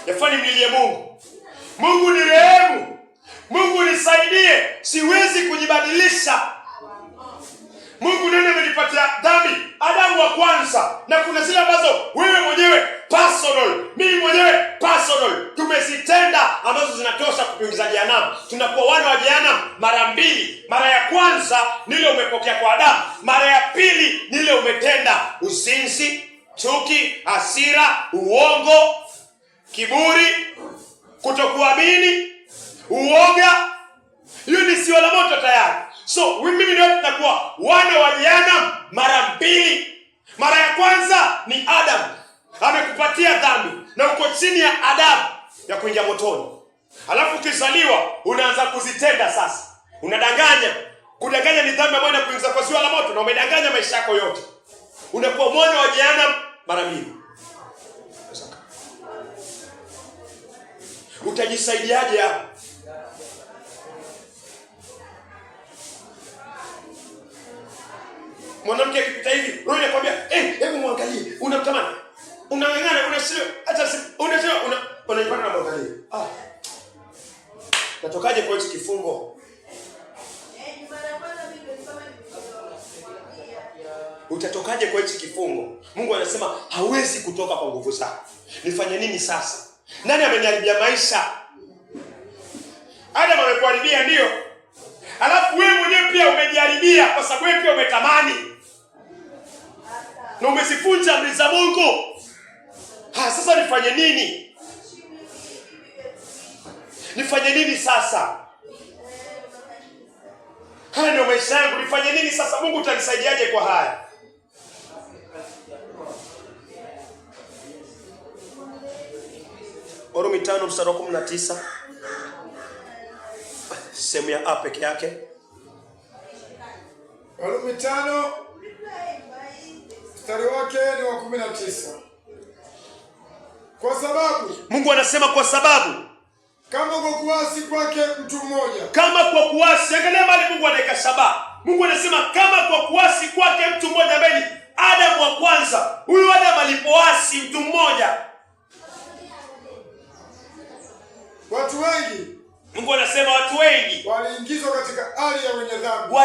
Yafaa nimlilie Mungu. Mungu ni rehemu. Mungu nisaidie. Siwezi kujibadilisha. Mungu ndiye amenipatia dhambi, Adamu wa kwanza, na kuna zile ambazo wewe mwenyewe personal, mimi mwenyewe personal tumezitenda ambazo zinatosha kutuingiza jehanamu. Tunakuwa wana wa jehanamu mara mbili. Mara ya kwanza ni ile umepokea kwa Adamu, mara ya pili ni ile umetenda uzinzi, chuki, hasira, uongo, kiburi, kutokuamini, uoga. Hiyo ni sio la moto tayari. So mimi ndio tutakuwa wana wa jehanamu mara mbili. Mara ya kwanza ni Adam amekupatia dhambi na uko chini ya Adamu ya kuingia motoni. Alafu ukizaliwa unaanza kuzitenda sasa. Unadanganya. Kudanganya ni dhambi ambayo inakuingiza kwa ziwa la moto, na umedanganya maisha yako yote. Unakuwa mwana wa jehanamu mara mbili. Utajisaidiaje hapo? Mwanamke akipita hivi, roho inakwambia, hebu muangalie, unamtamani. Unang'ang'ana, unasema hata unasema unajipata na muangalie. Natokaje kwa hicho kifungo? Utatokaje kwa hicho kifungo? Mungu anasema hawezi kutoka kwa nguvu zako. Nifanye nini sasa? Nani ameniharibia maisha? Adam amekuharibia, ndio. Alafu wewe mwenyewe pia umejiharibia, kwa sababu wewe pia umetamani. Na umesifunja amri za Mungu. Sasa nifanye nini? Nifanye nini sasa? Haya ndio maisha yangu, nifanye nini sasa? Mungu utanisaidiaje kwa haya? Warumi 5:19. Sehemu ya A peke yake. Warumi 5 mstari wake ni wa 19. Kwa sababu Mungu anasema kwa sababu kama kwa kuasi kwake mtu mmoja. Kama kwa kuasi, angalia mali Mungu anaweka shabaha. Mungu anasema kama kwa kuasi kwake mtu mmoja ambaye ni Adamu wa kwanza. Huyu Adamu alipoasi mtu mmoja. Watu wengi, Mungu anasema watu wengi waliingizwa katika hali ya wenye dhambi.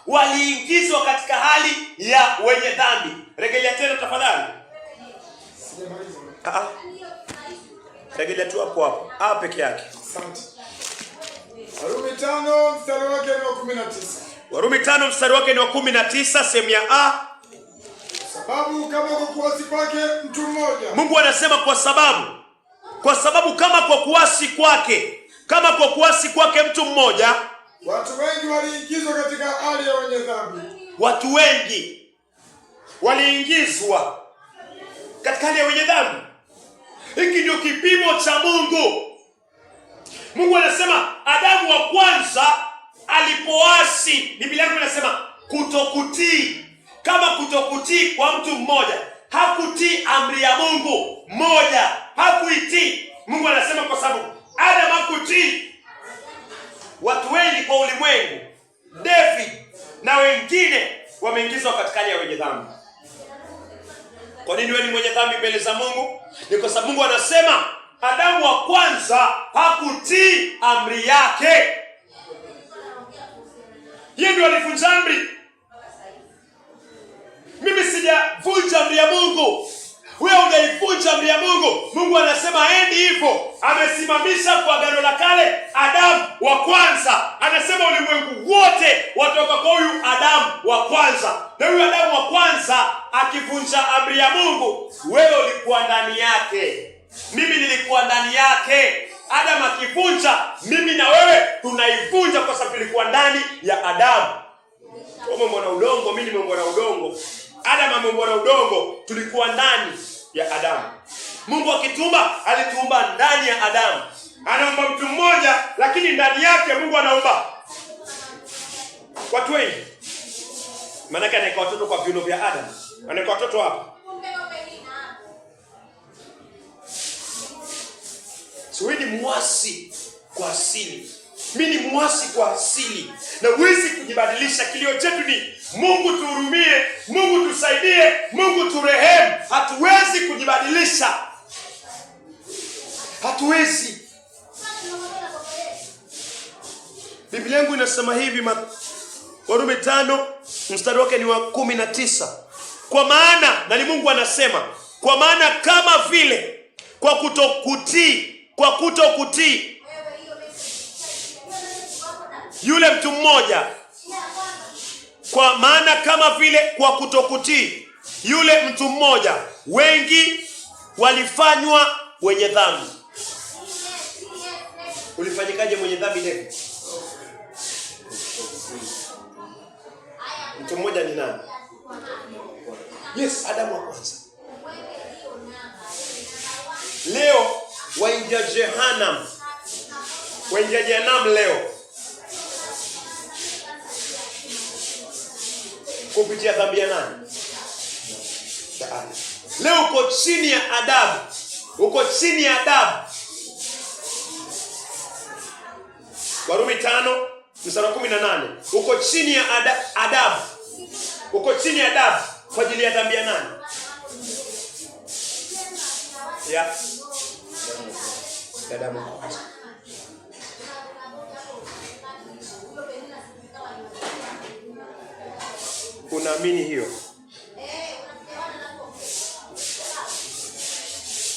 Waliingizwa katika hali ya wenye dhambi. Rejelea tena tafadhali. Rejelea tu hapo. Peke yake. Asante. Warumi 5 mstari wake ni wa 19. Warumi 5 mstari wake ni wa 19, sehemu ya A. Sababu kama kwa kuasi kwake mtu mmoja. Mungu anasema kwa sababu kama kwa kuasi kwake mtu mmoja, watu wengi waliingizwa katika hali ya wenye dhambi. Watu wengi waliingizwa katika hali ya wenye dhambi. Hiki ndio kipimo cha Mungu. Mungu anasema Adamu wa kwanza alipoasi, Biblia yangu inasema kutokutii. Kama kutokutii kwa mtu mmoja, hakutii amri ya Mungu moja, hakuitii. Mungu anasema kwa sababu Adam hakutii, watu wengi kwa ulimwengu, David na wengine wameingizwa katika hali ya wenye dhambi. Kwa nini wewe ni mwenye dhambi mbele za Mungu? Ni kwa sababu Mungu anasema Adamu wa kwanza hakutii amri yake. Yeye ndio alivunja amri. Mimi sijavunja amri ya Mungu. Wewe unaivunja amri ya Mungu. Mungu anasema haendi hivyo. Amesimamisha kwa agano la kale Adamu wa kwanza. Anasema ulimwengu wote watoka kwa huyu Adamu wa kwanza. Na huyu Adamu wa kwanza akivunja amri ya Mungu, wewe ulikuwa ndani yake. Mimi nilikuwa ndani yake. Adamu akivunja, mimi na wewe tunaivunja kwa sababu tulikuwa ndani ya Adamu. Umeumbwa na udongo, mimi nimeumbwa na udongo. Adamu ameumbwa na udongo, tulikuwa ndani ya Adamu. Mungu akituumba, alituumba ndani ya Adamu. Anaumba mtu mmoja, lakini ndani yake Mungu anaumba watu wengi. Maana anaweka watoto kwa viuno vya Adam. Anaweka watoto hapa. So wewe ni mwasi kwa asili. Mimi ni mwasi kwa asili. Na huwezi kujibadilisha. Kilio chetu ni Mungu tuhurumie, Mungu tusaidie, Mungu turehemu. Hatuwezi kujibadilisha. Hatuwezi. Biblia yangu inasema hivi, Warumi 5 mstari wake ni wa 19. Kwa maana, na ni Mungu anasema, kwa maana kama vile kwa kutokutii yule mtu mmoja, kwa maana kama vile kwa kutokutii yule mtu mmoja wengi walifanywa wenye dhambi. Ulifanyikaje mwenye dhambi leo? Mtu mmoja ni nani? Yes, Adamu wa kwanza. Leo waingia Jehanamu. Waingia Jehanamu leo kupitia dhambi ya nani? Leo uko chini ya adabu. Uko chini ya adabu. Warumi 5 mstari wa 18. Uko chini ya adabu. Uko chini ya adabu kwa ajili ya dhambi ya nani? Ya Adamu. Unaamini hiyo?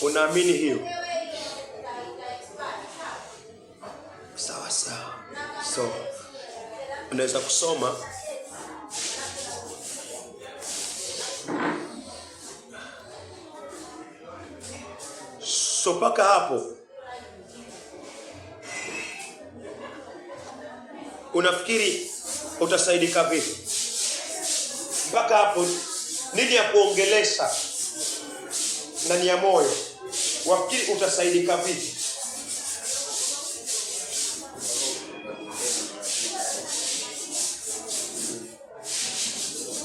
Unaamini hiyo? Sawa sawa. So unaweza kusoma mpaka hapo. Unafikiri utasaidika vipi? Mpaka hapo nini ya kuongelesha ndani ya moyo? Wafikiri utasaidika vipi?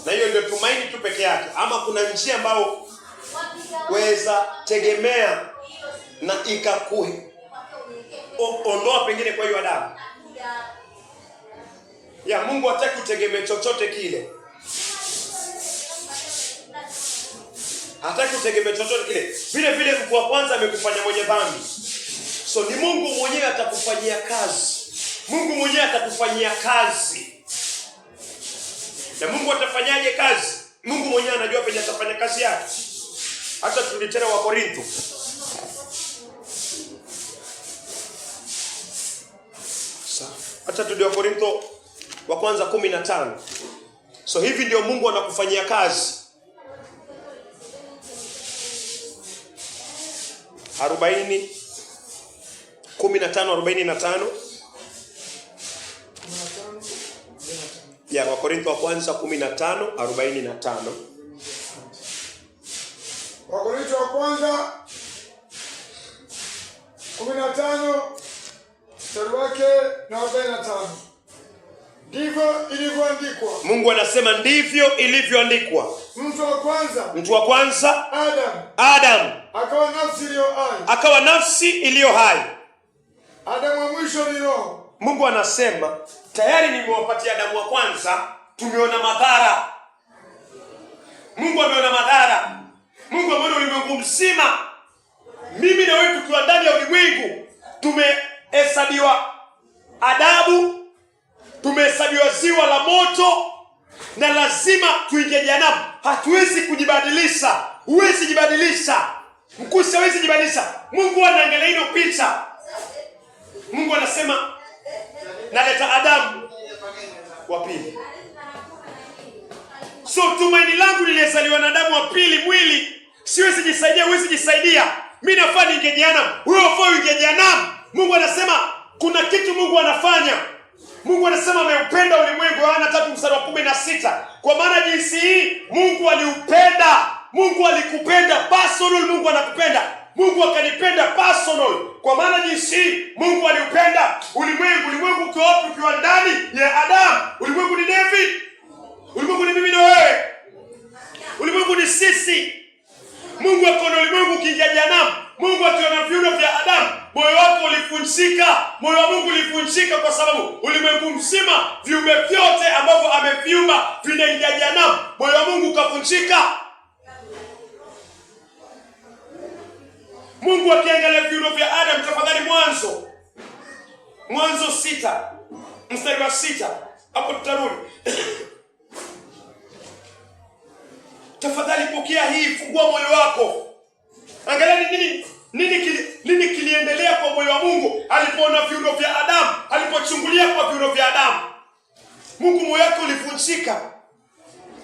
Na hiyo ndio tumaini tu peke yake, ama kuna njia ambayo weza tegemea na ikakue ondoa pengine kwa hiyo adabu ya Mungu? Hataki utegemee chochote kile. Hataki utegemee chochote kile. Vile vile mtu wa kwanza amekufanya mwenye dhambi. So ni Mungu mwenyewe atakufanyia kazi. Mungu mwenyewe atakufanyia kazi. Na Mungu atafanyaje kazi? Mungu mwenyewe anajua penye atafanya kazi yake. Hata turudi tena wa Korintho. Hata turudi wa Korintho wa kwanza 15. So hivi ndio Mungu anakufanyia kazi. 15:45. Ya Wakorintho wa kwanza 15:45. Wakorintho wa kwanza 15 mstari wake na 45. Ndivyo ilivyoandikwa. Mungu anasema ndivyo ilivyoandikwa. Mtu wa kwanza Adam akawa nafsi iliyo hai. Adamu wa mwisho ni roho. Mungu anasema tayari nimewapatia Adamu wa kwanza, tumeona madhara. Mungu ameona madhara. Mungu ameona ulimwengu mzima. Mimi na wewe tukiwa ndani ya ulimwengu tumehesabiwa adabu, tumehesabiwa ziwa la moto, na lazima tuingie jehanamu. Hatuwezi kujibadilisha. Huwezi jibadilisha. Mkusi hawezi jibadilisha. Mungu anaangalia hilo picha. Mungu anasema naleta Adamu wa pili. So tumaini langu lilizaliwa na Adamu wa pili mwili. Siwezi jisaidia, huwezi jisaidia. Mimi nafaa niingie jehanamu. Wewe unafaa uingie jehanamu. Mungu anasema kuna kitu Mungu anafanya. Mungu anasema ameupenda ulimwengu, Yohana 3:16. Kwa maana jinsi hii Mungu aliupenda. Mungu alikupenda personal. Mungu anakupenda. Mungu akanipenda personal. Kwa maana jinsi hii Mungu aliupenda ulimwengu. Ulimwengu ukiwa ndani ya Adamu. Ulimwengu ni David. Ulimwengu ni mimi na wewe. Ulimwengu ni sisi. Mungu akaona ulimwengu ukiingia jehanamu. Mungu akiona viuno vya Adamu, moyo wako ulifunjika. Moyo wa Mungu ulifunjika kwa sababu ulimwengu mzima, viumbe vyote ambavyo ameviumba vinaingia jehanamu. Moyo wa Mungu ukafunjika. Mungu akiangalia viuno vya Adamu, tafadhali Mwanzo 6 mstari wa 6, hapo tutarudi. Tafadhali pokea hii, fungua moyo wako. Angalia nini kiliendelea kwa moyo wa Mungu alipoona viuno vya Adamu, alipochungulia kwa viuno vya Adamu. Mungu moyo wake ulivunjika.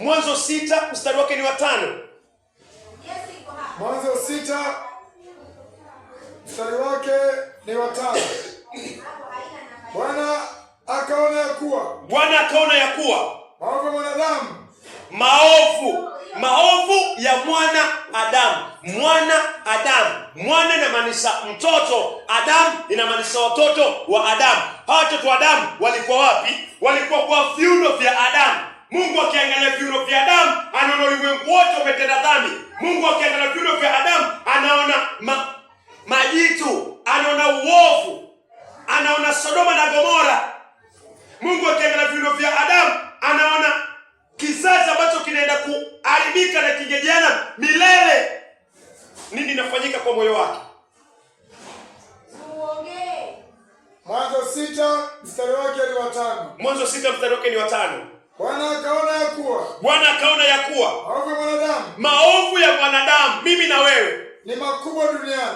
Mwanzo 6 mstari wake ni wa 5. Mwanzo 6 mstari wake ni wa 5. Bwana akaona ya kuwa maovu ya mwana Adamu. Mwana inamaanisha mtoto, Adamu inamaanisha watoto wa Adamu. Hawa watoto wa Adamu walikuwa wapi? Walikuwa kwa viuno vya Adamu. Mungu akiangalia viuno vya Adamu, anaona ulimwengu wote umetenda dhambi. Mungu akiangalia viuno vya Adamu, anaona majitu, anaona uovu, anaona Sodoma na Gomora. Mungu akiangalia viuno vya Adamu, anaona kizazi ambacho kinaenda kuharibika na kingejeana milele. Nini inafanyika kwa moyo wake? Mwanzo 6 mstari wake ni wa 5. Mwanzo 6 mstari wake ni wa 5. Bwana akaona ya kuwa maovu ya mwanadamu, mimi na wewe,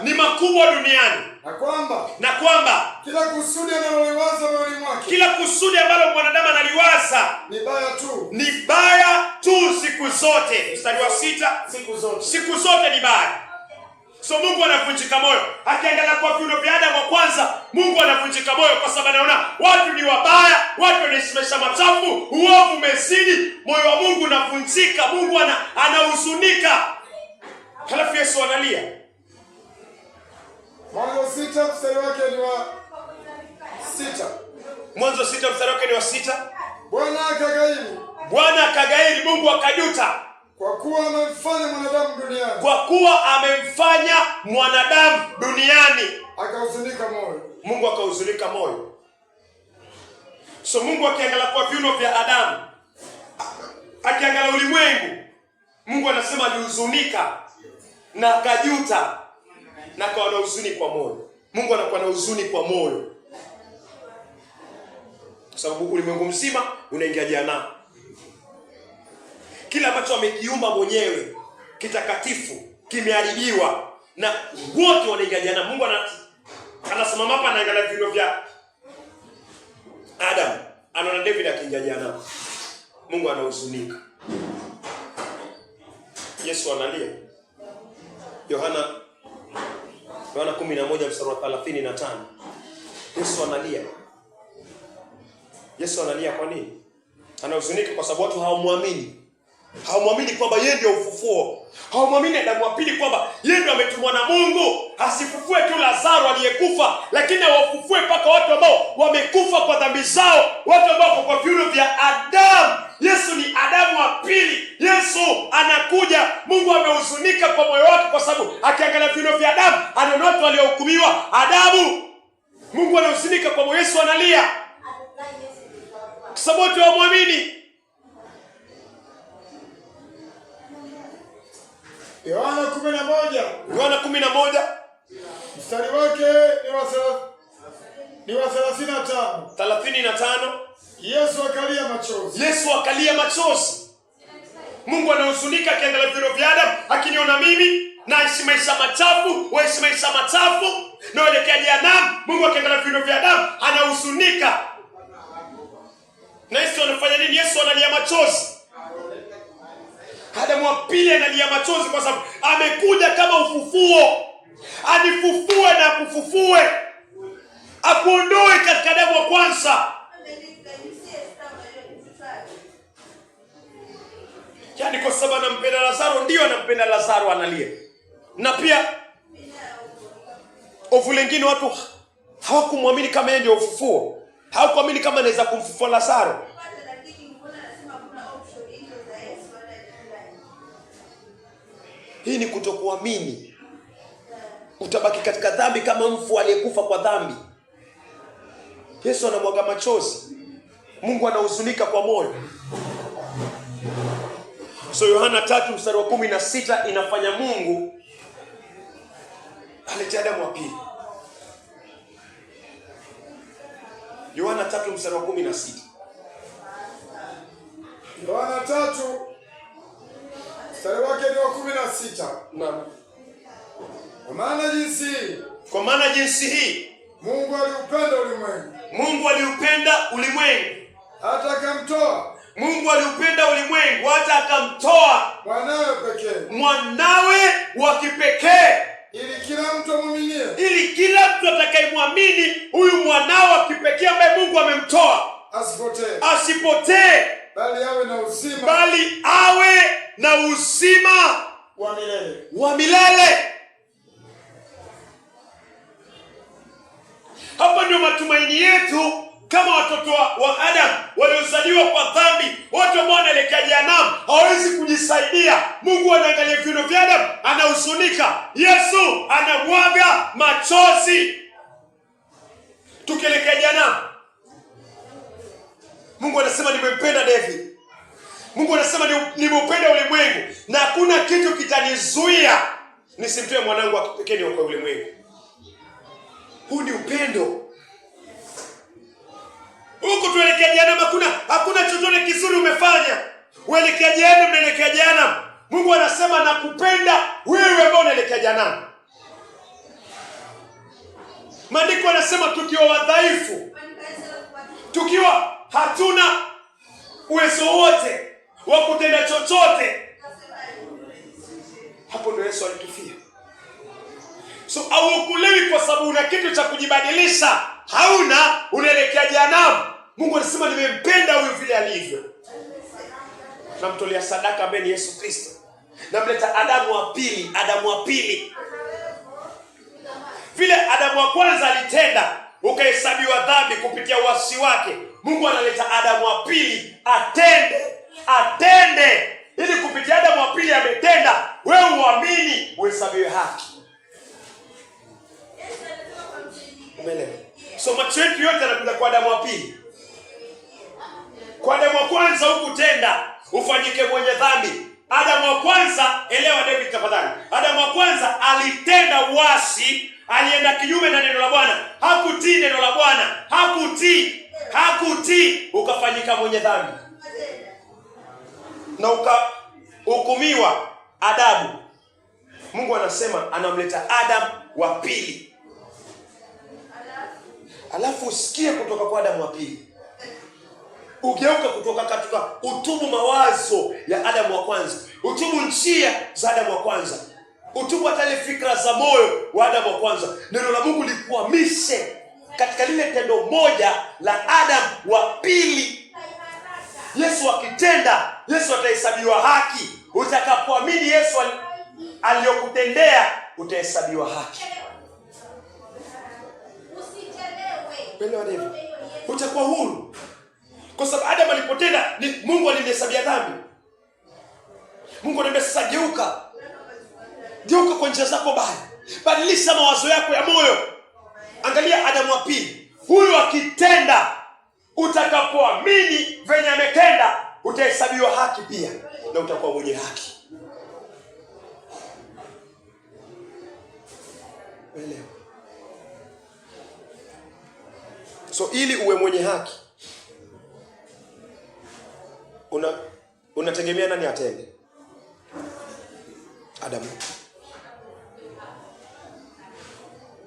ni makubwa duniani. Na kwamba kila kusudi analoliwaza moyoni mwake, kila kusudi ambalo mwanadamu analiwaza ni baya tu siku zote. Mstari wa 6, siku zote ni baya. So Mungu anavunjika moyo akiangalia kwa viuno vya Adamu wa kwanza. Mungu anavunjika moyo kwa sababu anaona watu ni wabaya, watu wanaishi machafu, uovu umezidi. Moyo wa Mungu unavunjika, Mungu anahuzunika. Halafu Yesu analia. Mwanzo 6 mstari wake ni wa 6. Mwanzo 6 mstari wake ni wa 6. Bwana akagairi, Mungu akajuta. Kwa kuwa amemfanya mwanadamu duniani. Akahuzunika moyo. Mungu akahuzunika moyo. So Mungu akiangalia kwa viuno vya Adamu, akiangalia ulimwengu, Mungu anasema alihuzunika na akajuta na akawa na huzuni kwa moyo. Mungu anakuwa na huzuni kwa moyo kwa sababu ulimwengu mzima unaingia jehanamu. Kila ambacho amekiumba mwenyewe kitakatifu kimeharibiwa na wote wanaingia jehanamu. Mungu anasimama hapa anaangalia viuno vya Adam, anaona David akiingia jehanamu. Mungu anahuzunika. Yesu analia. Yohana 11 mstari wa 35. Yesu analia kwa nini? Anahuzunika kwa sababu watu hawamwamini. Hawamwamini kwamba yeye ndio ufufuo. Hawamwamini Adamu wa pili kwamba yeye ndio ametumwa na Mungu. Asifufue tu Lazaro aliyekufa, lakini awafufue mpaka watu ambao wamekufa kwa dhambi zao, watu ambao kwa viuno vya Adamu. Yesu ni Adamu wa pili. Yesu anakuja. Mungu amehuzunika kwa moyo wake kwa sababu akiangalia viuno vya Adamu, anaona watu waliohukumiwa Adamu. Mungu anahuzunika kwa moyo. Yesu analia kwa sababu watu hawamwamini. Yohana 11 mstari wake ni wa 35. Yesu akalia machozi. Mungu anahuzunika akiangalia viuno vya Adamu, akiniona mimi naishi maisha machafu, waishi maisha machafu na waelekea jehanamu. Mungu akiangalia viuno vya Adamu anahuzunika. Na Yesu anafanya nini? Yesu analia machozi. Adamu wa pili analia machozi kwa sababu amekuja kama ufufuo. Anifufue na kufufue, akuondoe katika Adamu wa kwanza. Yaani kwa sababu anampenda Lazaro, ndio anampenda Lazaro analia. Na pia ovu lingine, watu hawakumwamini kama yeye ndio ufufuo. Hawakuamini kama anaweza kumfufua Lazaro. Hii ni kutokuamini. Utabaki katika dhambi kama mfu aliyekufa kwa dhambi. Yesu anamwaga machozi. Mungu anahuzunika kwa moyo. So Yohana 3:16 inafanya Mungu alete Adamu wa pili. Yohana 3:16. Yohana 3 mstari wake ni wa 16. Naam. Kwa maana jinsi hii Mungu aliupenda ulimwengu. Mungu aliupenda ulimwengu hata akamtoa. Mungu aliupenda ulimwengu hata akamtoa mwanawe wa kipekee, ili kila mtu amwaminie. Ili kila mtu atakayemwamini huyu mwanawe wa kipekee ambaye Mungu amemtoa asipotee, bali awe na uzima wa milele. Hapa ndio matumaini yetu kama watoto wa Adam waliozaliwa kwa dhambi, watu ambao wanaelekea jehanamu, hawezi kujisaidia. Mungu anaangalia viuno vya Adam, anahuzunika. Yesu anamwaga machozi. Tukielekea jehanamu, Mungu anasema nimempenda David. Mungu anasema nimeupenda ulimwengu na hakuna kitu kitanizuia nisimtoe mwanangu wa kipekee kwa ulimwengu. Huu ni upendo. Huko tuelekea jehanamu, hakuna chochote kizuri umefanya. Uelekea jehanamu, unaelekea jehanamu. Mungu anasema nakupenda wewe ambao unaelekea jehanamu. Maandiko yanasema tukiwa wadhaifu, tukiwa hatuna uwezo wote wa kutenda chochote, hapo ndio Yesu alitufia. So hauokolewi kwa sababu una kitu cha kujibadilisha. Hauna, unaelekea jehanamu. Mungu anasema nimempenda huyu vile alivyo. Namtolea sadaka ambaye ni Yesu Kristo. Namleta Adamu wa pili. Vile Adamu wa kwanza alitenda, ukahesabiwa dhambi kupitia uasi wake. Mungu analeta Adamu wa pili atende. Ili kupitia Adamu wa pili ametenda, wewe uamini, uhesabiwe haki. Umeelewa? So macho yetu yote yanakuja kwa Adamu wa pili. Kwa Adamu wa kwanza hukutenda, ufanyike mwenye dhambi. Adamu wa kwanza, elewa David tafadhali. Adamu wa kwanza alitenda uasi, alienda kinyume na neno la Bwana. Hakutii neno la Bwana. Hakutii, ukafanyika mwenye dhambi. Na ukahukumiwa adabu. Mungu anasema anamleta Adamu wa pili. Alafu usikie kutoka kwa Adamu wa pili. Ugeuka kutoka katika utubu mawazo ya Adamu wa kwanza. Utubu njia za Adamu wa kwanza. Utubu hata ile fikra za moyo wa Adamu wa kwanza. Neno la Mungu likuhamishe katika lile tendo moja la Adamu wa pili. Yesu akitenda, Yesu atahesabiwa haki. Utakapoamini Yesu aliyokutendea, utahesabiwa haki. Utakuwa huru. Kwa sababu Adamu alipotenda, Mungu alimhesabia dhambi. Mungu anambia sasa geuka kwa njia zako mbaya. Badilisha mawazo yako ya moyo. Angalia Adamu wa pili. Huyu akitenda, utakapoamini venye ametenda, utahesabiwa haki pia na utakuwa mwenye haki. Elewa. So ili uwe mwenye haki, unategemea nani atende? Adamu.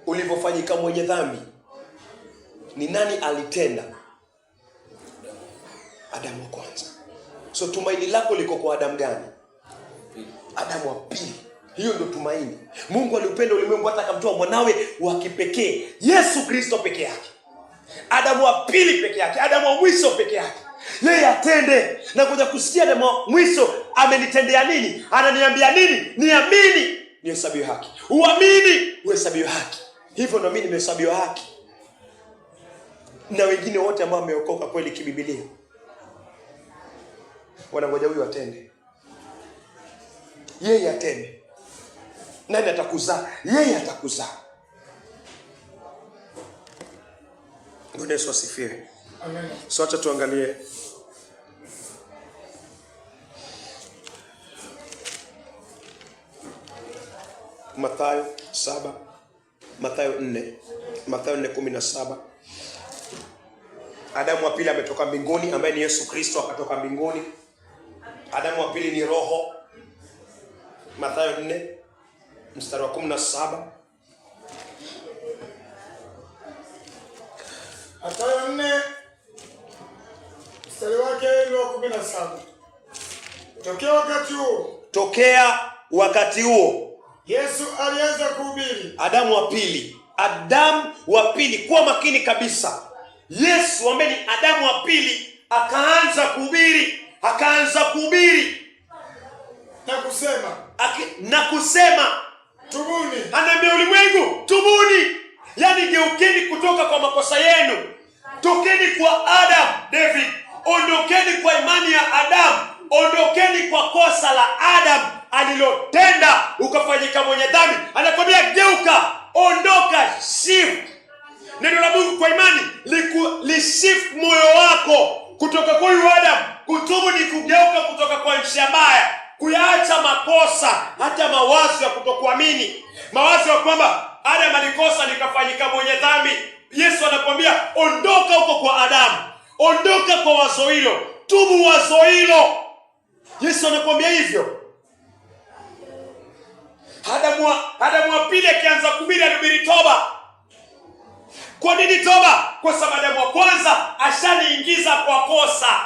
Ulipofanyika mwenye dhambi, ni nani alitenda? Adamu wa kwanza. So tumaini lako liko kwa Adamu gani? Adamu wa pili. Hiyo ndio tumaini. Mungu aliupenda ulimwengu hata akamtoa mwanawe wa kipekee, Yesu Kristo peke yake. Adamu wa pili peke yake, Adamu wa mwisho peke yake. Yeye atende. Na kuja kusikia Adamu wa mwisho amenitendea nini? Ananiambia nini? Niamini, nihesabiwe haki. Uamini, uhesabiwe haki. Hivyo na mimi nimehesabiwa haki. Na wengine wote ambao wameokoka kweli kibibilia, wanangoja huyu atende. Yeye atende. Nani atakuzaa? Yeye atakuzaa. Bwana Yesu asifiwe. Amen. So acha tuangalie Mathayo 7, Mathayo 4, Mathayo 4:17. Adamu wa pili ametoka mbinguni, ambaye ni Yesu Kristo akatoka mbinguni. Adamu wa pili ni roho. Mathayo 4 mstari wa 17. Mathayo 4 mstari wake ni wa 17. Tokea wakati huo Yesu alianza kuhubiri. Adamu wa pili, kuwa makini kabisa. Yesu ambaye ni Adamu wa pili akaanza kuhubiri na kusema tubuni. Anaambia ulimwengu tubuni, yani geukeni kutoka kwa makosa yenu, tokeni kwa Adam. David, ondokeni kwa imani ya Adam, ondokeni kwa kosa la Adam alilotenda ukafanyika mwenye dhambi. Anakwambia geuka, ondoka, shift. Neno la Mungu kwa imani lishift moyo wako kutoka kwa huyu Adam. Kutubu ni kugeuka kutoka kwa njia mbaya, kuyaacha makosa, hata mawazo ya kutokuamini, mawazo ya kwamba Adam alikosa nikafanyika mwenye dhambi. Yesu anakwambia ondoka huko kwa Adam, ondoka kwa wazo hilo, tubu wazo hilo. Yesu anakwambia hivyo. Adamu wa pili akianza kuhubiri, alihubiri toba. Kwa nini toba? Kwa sababu Adamu wa kwanza ashaniingiza kwa kosa.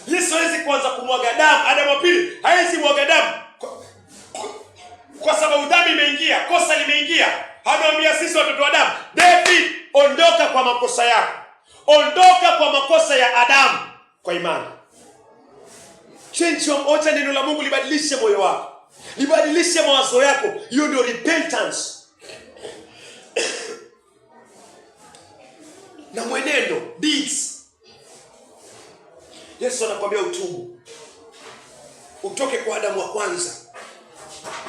Yesu hawezi kuanza kumwaga damu. Adamu wa pili hawezi mwaga damu kwa sababu dhambi imeingia, kosa limeingia. Anawaambia sisi watoto wa Adamu, David, ondoka kwa makosa yako, ondoka kwa makosa ya Adamu kwa imani. Change your heart. Neno la Mungu libadilishe moyo wako, libadilishe mawazo yako. Hiyo ndio repentance na mwenendo, deeds. Yesu anakuambia utubu, utoke kwa Adamu wa kwanza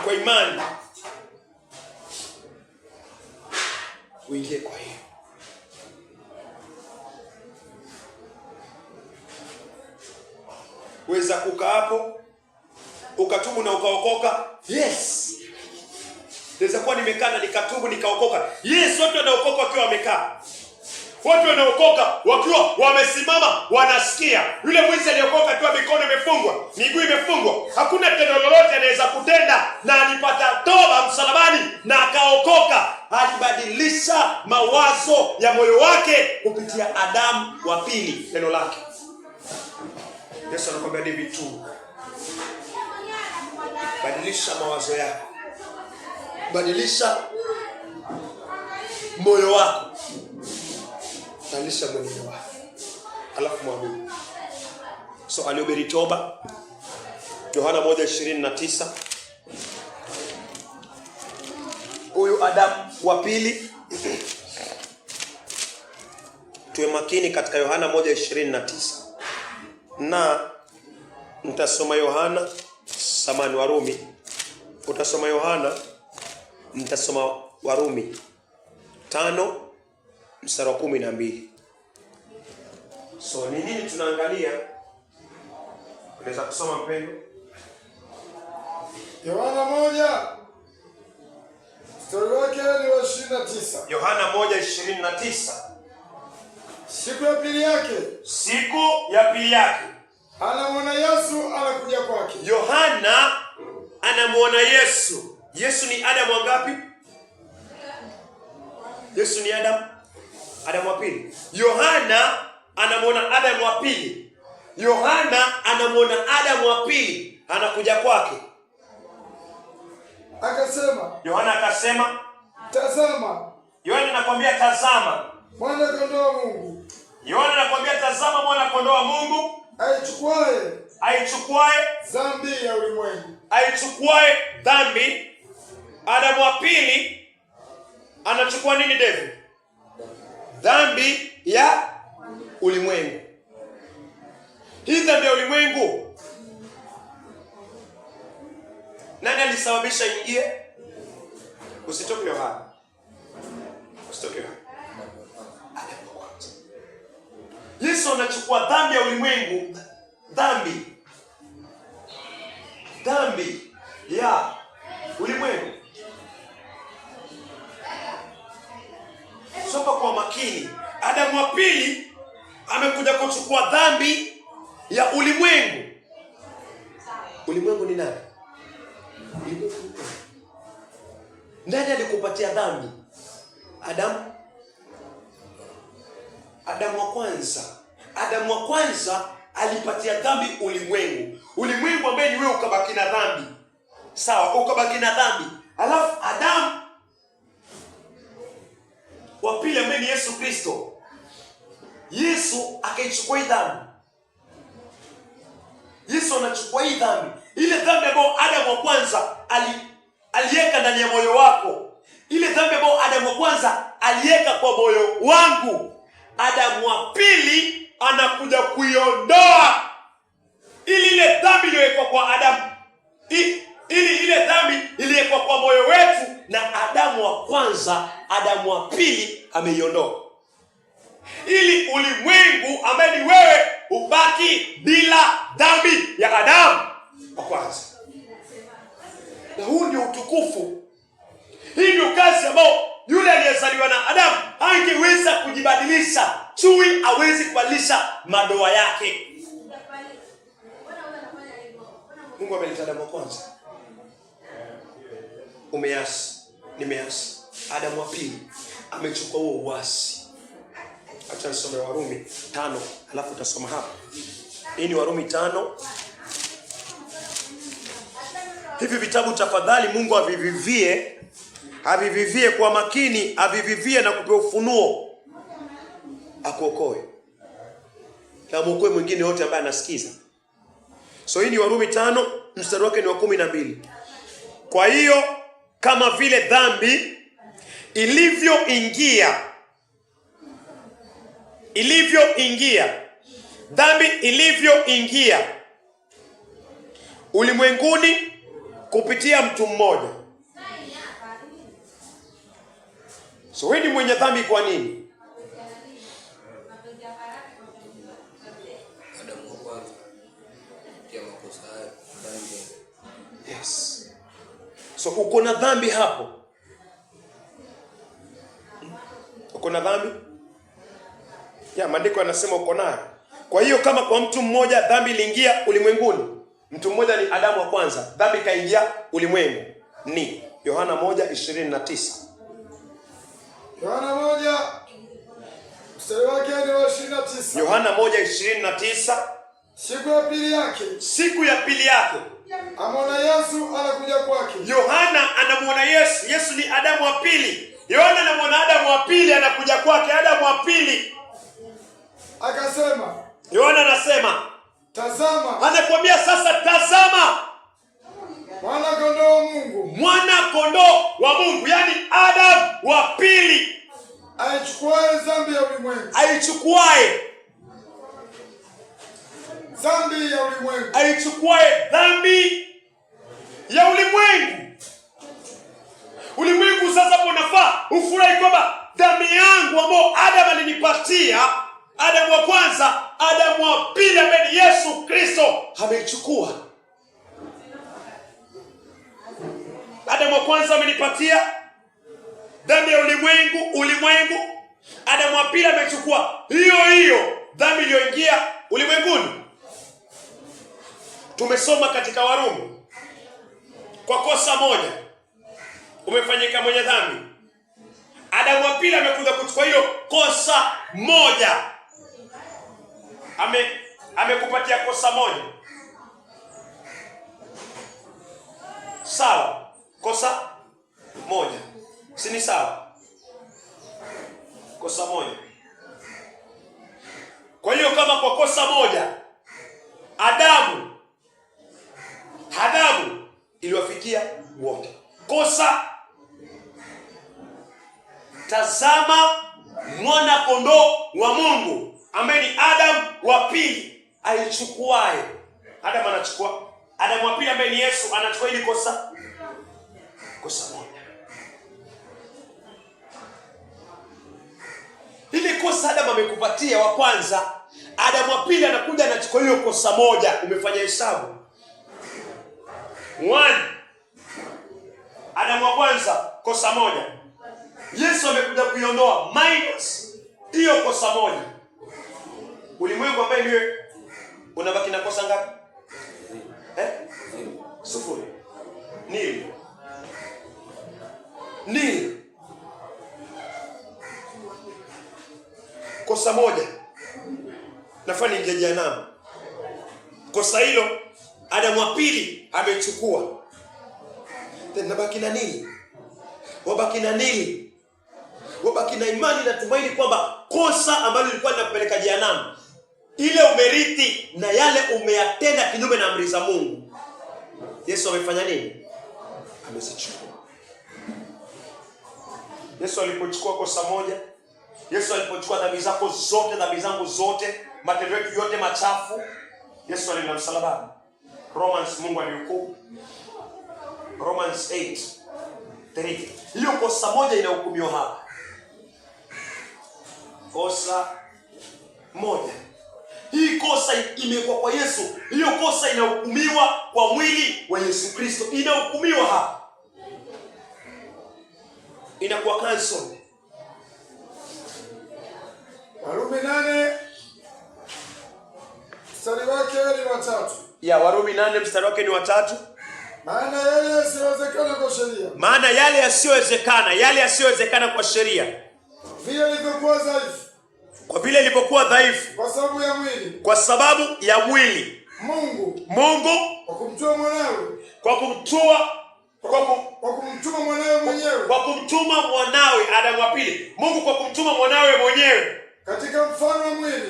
kwa imani, uingie kwa hiyo. Weza kukaa hapo ukatubu na ukaokoka. Yes. Naweza kuwa nimekaa na nikatubu nikaokoka. Yes, watu wanaokoka wakiwa wamekaa. Watu wanaokoka wakiwa wamesimama wanasikia. Yule mwizi aliokoka akiwa mikono imefungwa, miguu imefungwa, hakuna tendo lolote anaweza kutenda, na alipata toba msalabani na akaokoka. Alibadilisha mawazo ya moyo wake kupitia Adamu wa pili, neno lake. Yesu anakuambia David tu, badilisha mawazo yako, badilisha moyo wako, badilisha moyo wako, alafu mwabudu. So alihubiri toba. Yohana 1:29. Huyu Adamu wa pili, tuwe makini katika Yohana 1:29. Na nitasoma Yohana Warumi. Utasoma Yohana, nitasoma Warumi 5 mstari wa 12. So ni nini tunaangalia? Unaweza kusoma mpendo? Yohana 1 mstari wake ni wa 29. Yohana 1:29. Siku ya pili yake anamwona Yesu anakuja kwake. Yohana anamuona Yesu. Yesu ni Adamu wangapi? Yesu ni Adamu wa pili. Yohana anamuona Adamu wa pili. Yohana anamuona Adamu wa pili anakuja kwake. Yohana akasema, tazama. Yohana anakuambia tazama, Mwana kondoo wa Mungu. Yohana anakuambia tazama, mwana kondoo wa Mungu aichukuae dhambi ya ulimwengu. Aichukuae dhambi. Adamu wa pili anachukua nini David? Dhambi ya ulimwengu. Hii dhambi ya ulimwengu, nani alisababisha ingie? Usitoke Yohana. Usitoke Yohana. Adamu wa kwanza. Yesu anachukua dhambi ya ulimwengu, dhambi ya ulimwengu. Soma kwa makini. Adamu wa pili amekuja kuchukua dhambi ya ulimwengu. Ulimwengu ni nani? Nani alikupatia dhambi? Adamu. Adamu wa kwanza. Adamu wa kwanza alipatia dhambi ulimwengu. Ulimwengu ambaye ni wewe ukabaki na dhambi. Sawa, ukabaki na dhambi. Alafu Adamu wa pili ambaye ni Yesu Kristo. Yesu akaichukua hii dhambi. Yesu anachukua hii dhambi. Ile dhambi ambayo Adamu wa kwanza aliweka ndani ya moyo wako. Ile dhambi ambayo Adamu wa kwanza aliweka kwa moyo wangu. Adamu wa pili anakuja kuiondoa. Ili ile dhambi iliyowekwa kwa Adamu, ili ile dhambi iliyowekwa kwa moyo wetu na Adamu wa kwanza, Adamu wa pili ameiondoa. Ili ulimwengu ambaye ni wewe ubaki bila dhambi ya Adamu wa kwanza. Na huu ndio utukufu. Hii ndio kazi ambayo yule aliyezaliwa na Adamu hangeweza kujibadilisha. Chui hawezi kubadilisha madoa yake. Mungu ameleta Adamu wa kwanza. Umeasi, nimeasi. Adamu wa pili amechukua huo uasi. Acha nisome Warumi 5, alafu utasoma hapa. Hii ni Warumi 5. Hivi vitabu tafadhali Mungu avivivie kwa makini, avivivie na kupe ufunuo, akuokoe na muokoe mwingine yote ambaye anasikiza. So hii ni Warumi 5, mstari wake ni wa 12. Kwa hiyo kama vile dhambi ilivyoingia ulimwenguni kupitia mtu mmoja. So wewe ni mwenye dhambi kwa nini? Adamu wa kwanza ya makosa haya dhambi. Yes. So uko na dhambi hapo. Uko na dhambi? Ya maandiko yanasema uko nayo. Kwa hiyo kama kwa mtu mmoja dhambi iliingia ulimwenguni. Mtu mmoja ni Adamu wa kwanza. Dhambi kaingia ulimwengu. Ni Yohana 1:29. Yohana 1 mstari wake ni wa 29. Yohana 1:29. Siku ya pili yake amwona Yesu anakuja kwake. Yohana anamuona Yesu. Yesu ni Adamu wa pili. Yohana anamuona Adamu wa pili anakuja kwake. Adamu wa pili akasema, Yohana anasema, tazama. Anakuambia sasa, tazama Mwana kondoo wa Mungu. Mwana kondoo wa Mungu, yani Adamu wa pili aichukuaye dhambi ya ulimwengu. Aichukuaye dhambi ya ulimwengu. Aichukuaye dhambi ya ulimwengu. Ulimwengu sasa unafaa ufurahi kwamba damu yangu ambayo Adamu alinipatia, Adamu wa kwanza, Adamu wa pili ambaye ni Yesu Kristo ameichukua. Adamu wa kwanza amenipatia dhambi ya ulimwengu. Adamu wa pili amechukua hiyo dhambi iliyoingia ulimwenguni. Tumesoma katika Warumi, kwa kosa moja umefanyika mwenye dhambi. Adamu wa pili amekuja kuchukua hiyo kosa moja. Amekupatia kosa moja. Sawa, kosa moja. Si ni sawa? Kosa moja. Kwa hiyo kama kwa kosa moja Adamu iliwafikia wote. Kosa, tazama mwana kondoo wa Mungu ambaye ni Adamu wa pili aichukuaye. Adamu wa pili ambaye ni Yesu anachukua hili kosa moja. kosa Adamu amekupatia wa kwanza, Adamu wa pili anakuja anachukua hiyo kosa moja. Umefanya hesabu 1, Adamu wa kwanza kosa moja, Yesu amekuja kuiondoa minus hiyo kosa moja. Ulimwengu ambaye niwe unabaki na kosa ngapi? Sufuri. Nil. Kosa moja nafanya ingia jehanamu. Kosa hilo Adamu wa pili amechukua. Tena baki na nini? Wabaki na nini? Wabaki na imani na tumaini kwamba kosa ambalo lilikuwa linakupeleka jehanamu, ile umerithi na yale umeyatenda kinyume na amri za Mungu, Yesu amefanya nini? Amezichukua. Yesu alipochukua kosa moja, Yesu alipochukua dhambi zako zote, dhambi zangu zote, matendo yetu yote machafu, Yesu alienda msalabani. Romans, Mungu alihukumu. Romans 8:3. Hiyo kosa moja inahukumiwa hapa. Kosa moja. Hii kosa imekuwa kwa Yesu. Hiyo kosa inahukumiwa kwa mwili wa Yesu Kristo. Inahukumiwa hapa. Inakuwa cancel. Warumi 8 mstari wake ni 3. Ya Warumi 8 mstari wake ni 3. Maana yale yasiyowezekana kwa sheria. Maana yale yasiyowezekana kwa sheria. Vile ilivyokuwa dhaifu. Kwa vile ilivyokuwa dhaifu. Kwa sababu ya mwili. Kwa sababu ya mwili. Mungu kwa kumtoa mwanawe. Kwa kumtuma mwanawe Adamu wa pili. Mungu kwa kumtuma mwanawe mwenyewe.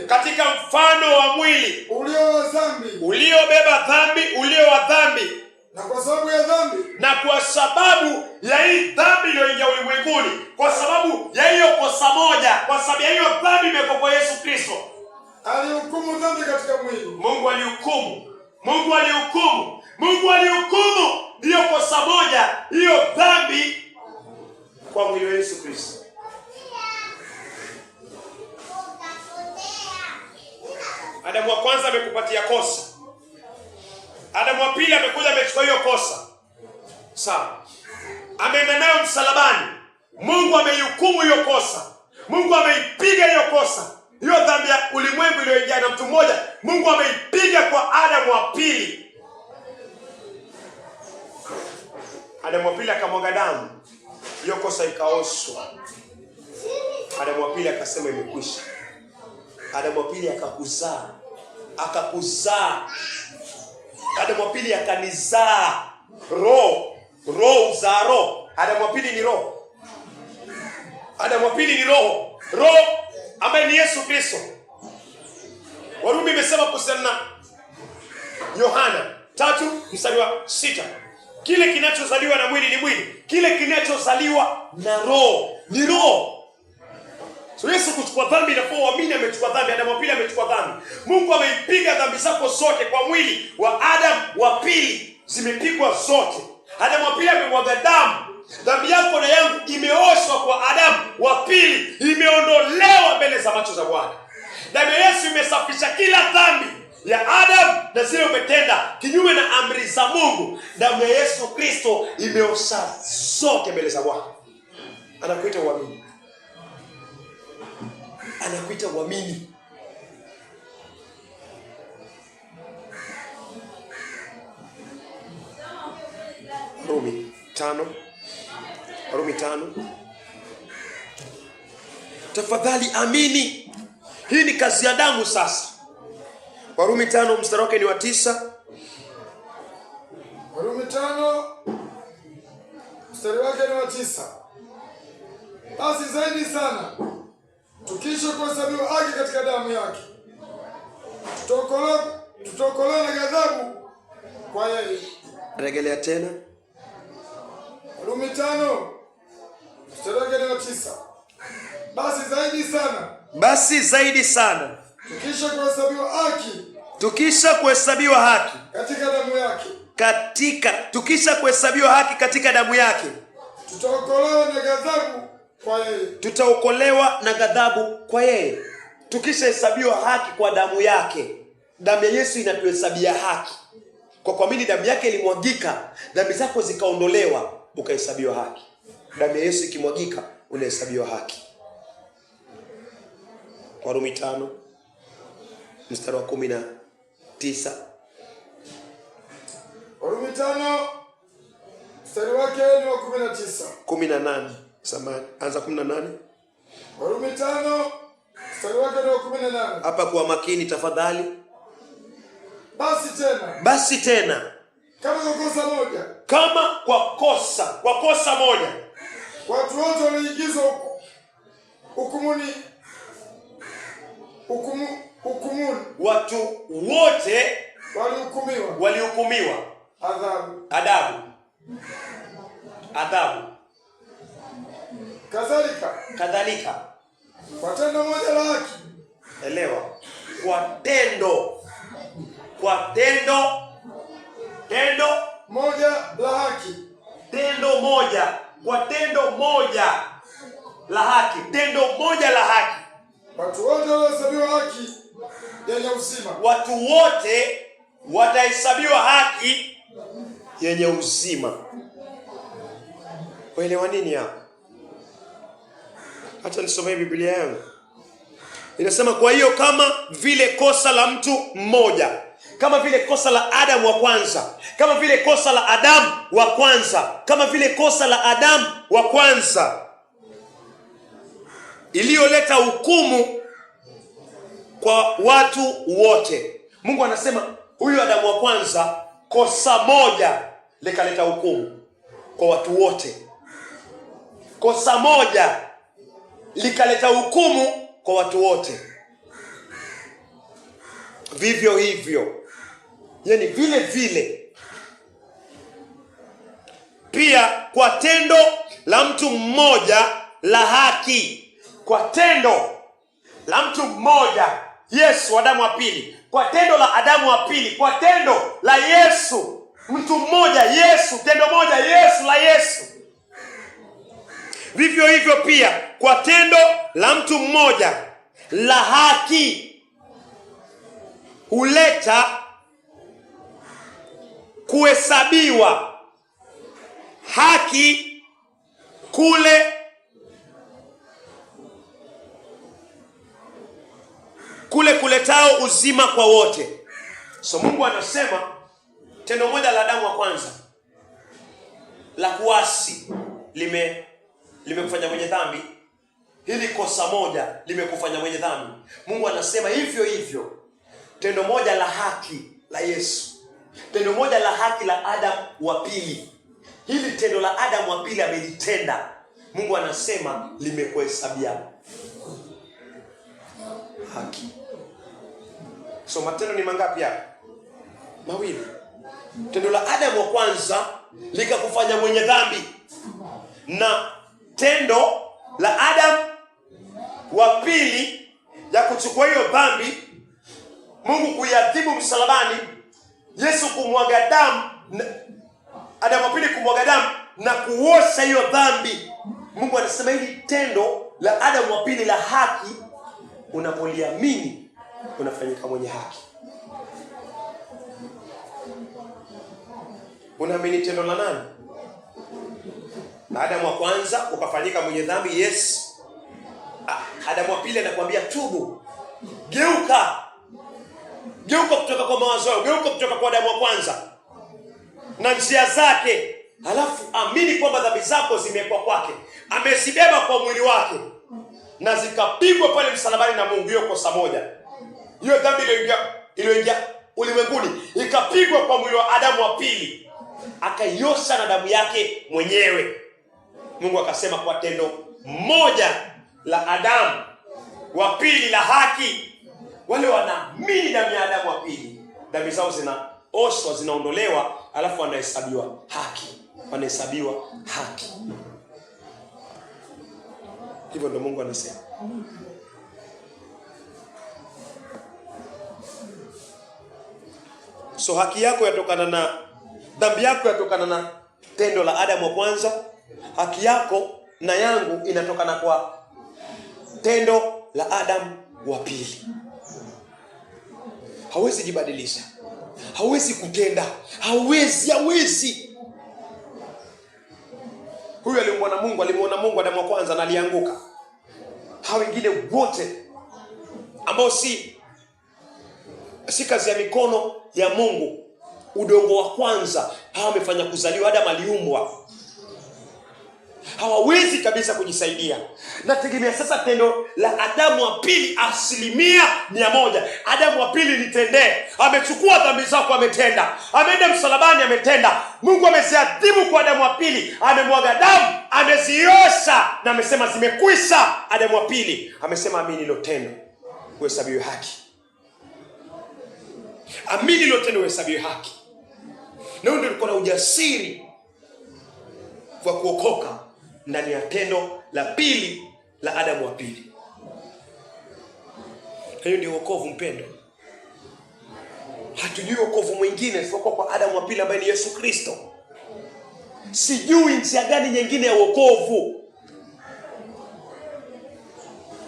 Katika mfano wa mwili. Uliobeba dhambi, ulio wa dhambi. Na kwa sababu ya dhambi. Na kwa sababu ya hii dhambi iliyoingia ulimwenguni, kwa sababu ya hiyo kosa moja, kwa sababu ya hiyo dhambi imekuwa kwa Yesu Kristo. Alihukumu dhambi katika mwili. Mungu alihukumu hiyo kosa moja, hiyo dhambi kwa mwili wa Yesu Kristo. Adamu wa kwanza amekupatia kosa. Adamu wa pili amekuja amechukua hiyo kosa. Sawa. Ameenda nayo msalabani. Mungu amehukumu hiyo kosa. Mungu ameipiga hiyo kosa. Hiyo dhambi ya ulimwengu iliyoingia na mtu mmoja, Mungu ameipiga kwa Adamu wa pili. Adamu wa pili akamwaga damu. Hiyo kosa ikaoshwa. Adamu wa pili akasema imekwisha. Adamu wa pili akakuzaa. Adamu wa pili akanizaa. Roho uzaa roho. Adamu wa pili ni roho. Roho ambaye ni Yesu Kristo. Warumi imesema kuhusiana na Yohana 3:6. Kile kinachozaliwa na mwili ni mwili. Kile kinachozaliwa na roho ni roho. So Yesu kuchukua dhambi na kwa uamini amechukua dhambi. Adamu wa pili amechukua dhambi. Mungu ameipiga dhambi zako zote kwa mwili wa Adamu wa pili. Zimepigwa zote. Adamu wa pili amemwaga damu. Dhambi yako na yangu imeoshwa kwa Adamu wa pili. Imeondolewa mbele za macho za Bwana. Damu ya Yesu imesafisha kila dhambi ya Adamu na zile umetenda kinyume na amri za Mungu. Damu ya Yesu Kristo imeosha zote mbele za Bwana. Anakuita uamini. Warumi 5. Tafadhali amini. Hii ni kazi ya damu sasa. Warumi 5 mstari wake ni 9. Warumi 5 mstari wake ni 9. Basi zaidi sana, tukisha kuhesabiwa haki katika damu yake, tutaokolewa na ghadhabu kwa yeye. Rejelea tena. Warumi 5 mstari wake ni 9. Basi zaidi sana, tukisha kuhesabiwa haki katika damu yake, tukisha kuhesabiwa haki katika damu yake, tutaokolewa na ghadhabu kwa yeye. Tutaokolewa na ghadhabu kwa yeye. Tukishahesabiwa haki kwa damu yake. Damu ya Yesu inatuhesabia haki. Kwa kuamini damu yake ilimwagika, dhambi zako zikaondolewa, ukahesabiwa haki. Damu ya Yesu ikimwagika, unahesabiwa haki. Warumi 5 mstari wa 19. Warumi 5 mstari wake ni wa 19. 18. Samahani, anza 18. Warumi 5 mstari wake ni wa 18. Hapa kwa makini tafadhali. Basi tena Kama kwa kosa moja watu wote waliingizwa hukumuni. Watu wote walihukumiwa adhabu. Kadhalika kwa tendo moja la haki. Elewa, kwa tendo moja la haki. Kwa tendo moja la haki. Watu wote watahesabiwa haki yenye uzima. Watu wote watahesabiwa haki yenye uzima. Waelewa nini hapa? Acha nisome Biblia yangu. Inasema kwa hiyo kama vile kosa la mtu mmoja, kama vile kosa la Adamu wa kwanza, kama vile kosa la Adamu wa kwanza iliyoleta hukumu kwa watu wote. Mungu anasema huyu Adamu wa kwanza, kosa moja likaleta hukumu kwa watu wote. Kosa moja likaleta hukumu kwa watu wote. Vivyo hivyo, yani vile vile pia kwa tendo la mtu mmoja la haki. Kwa tendo la mtu mmoja, Yesu Adamu wa pili. Kwa tendo la Adamu wa pili, kwa tendo la Yesu, mtu mmoja Yesu, tendo moja Yesu la Yesu. Vivyo hivyo pia kwa tendo la mtu mmoja la haki huleta kuhesabiwa haki kule kuletao uzima kwa wote. So Mungu anasema tendo moja la Adamu wa kwanza la kuasi limekufanya mwenye dhambi. Hili kosa moja limekufanya mwenye dhambi. Mungu anasema hivyo hivyo tendo moja la haki la Yesu, tendo moja la haki la Adamu wa pili, hili tendo la Adamu wa pili amelitenda, Mungu anasema limekuhesabia haki. So matendo ni mangapi hapa? Mawili. Tendo la Adamu wa kwanza likakufanya mwenye dhambi, na tendo la Adamu wa pili ya kuchukua hiyo dhambi, Mungu kuiadhibu msalabani, Yesu kumwaga damu, Adamu wa pili kumwaga damu na kuosha hiyo dhambi. Mungu anasema hili tendo la Adamu wa pili la haki, unapoliamini unafanyika mwenye haki. Unaamini tendo la nani? Na Adamu wa kwanza ukafanyika mwenye dhambi, yes. Adamu wa pili anakuambia tubu. Geuka kutoka kwa mawazo yako, geuka kutoka kwa Adamu wa kwanza na njia zake. Halafu amini kwamba dhambi zako zimewekwa kwake. Amezibeba kwa mwili wake na zikapigwa pale msalabani na Mungu. Hiyo kosa moja, hiyo dhambi iliyoingia ulimwenguni ikapigwa kwa mwili wa Adamu wa pili, akaiosha na damu yake mwenyewe. Mungu akasema kwa tendo moja la Adamu wa pili la haki, wale wanaamini damu ya Adamu wa pili, dhambi zao zinaoshwa, zinaondolewa, alafu wanahesabiwa haki. Hivyo ndio Mungu anasema. So haki yako yatokana na dhambi yako, yatokana na tendo la Adamu wa kwanza. Haki yako na yangu inatokana kwa tendo la Adamu wa pili. Hawezi jibadilisha, hawezi kutenda, hawezi. Huyu alimuona Mungu Adamu wa kwanza na alianguka. Hao wengine wote ambao si kazi ya mikono ya Mungu, udongo wa kwanza, hawa wamefanya kuzaliwa. Adamu aliumbwa, hawawezi kabisa kujisaidia. Nategemea sasa tendo la Adamu wa pili 100%. Adamu wa pili nitendee, amechukua dhambi zako, ametenda, ameenda msalabani, ametenda. Mungu ameziadhibu kwa Adamu wa pili, amemwaga damu, ameziosha na amesema zimekwisha. Adamu wa pili amesema amini hilo tendo uhesabiwe haki. Amini hilo tendo uhesabiwe haki. Na ndio ulikuwa na ujasiri kwa kuokoka ndani ya tendo la pili la Adamu wa pili. Hiyo ndio wokovu mpendo. Hatujui wokovu mwingine isipokuwa kwa Adamu wa pili ambaye ni Yesu Kristo. Sijui njia gani nyingine ya wokovu.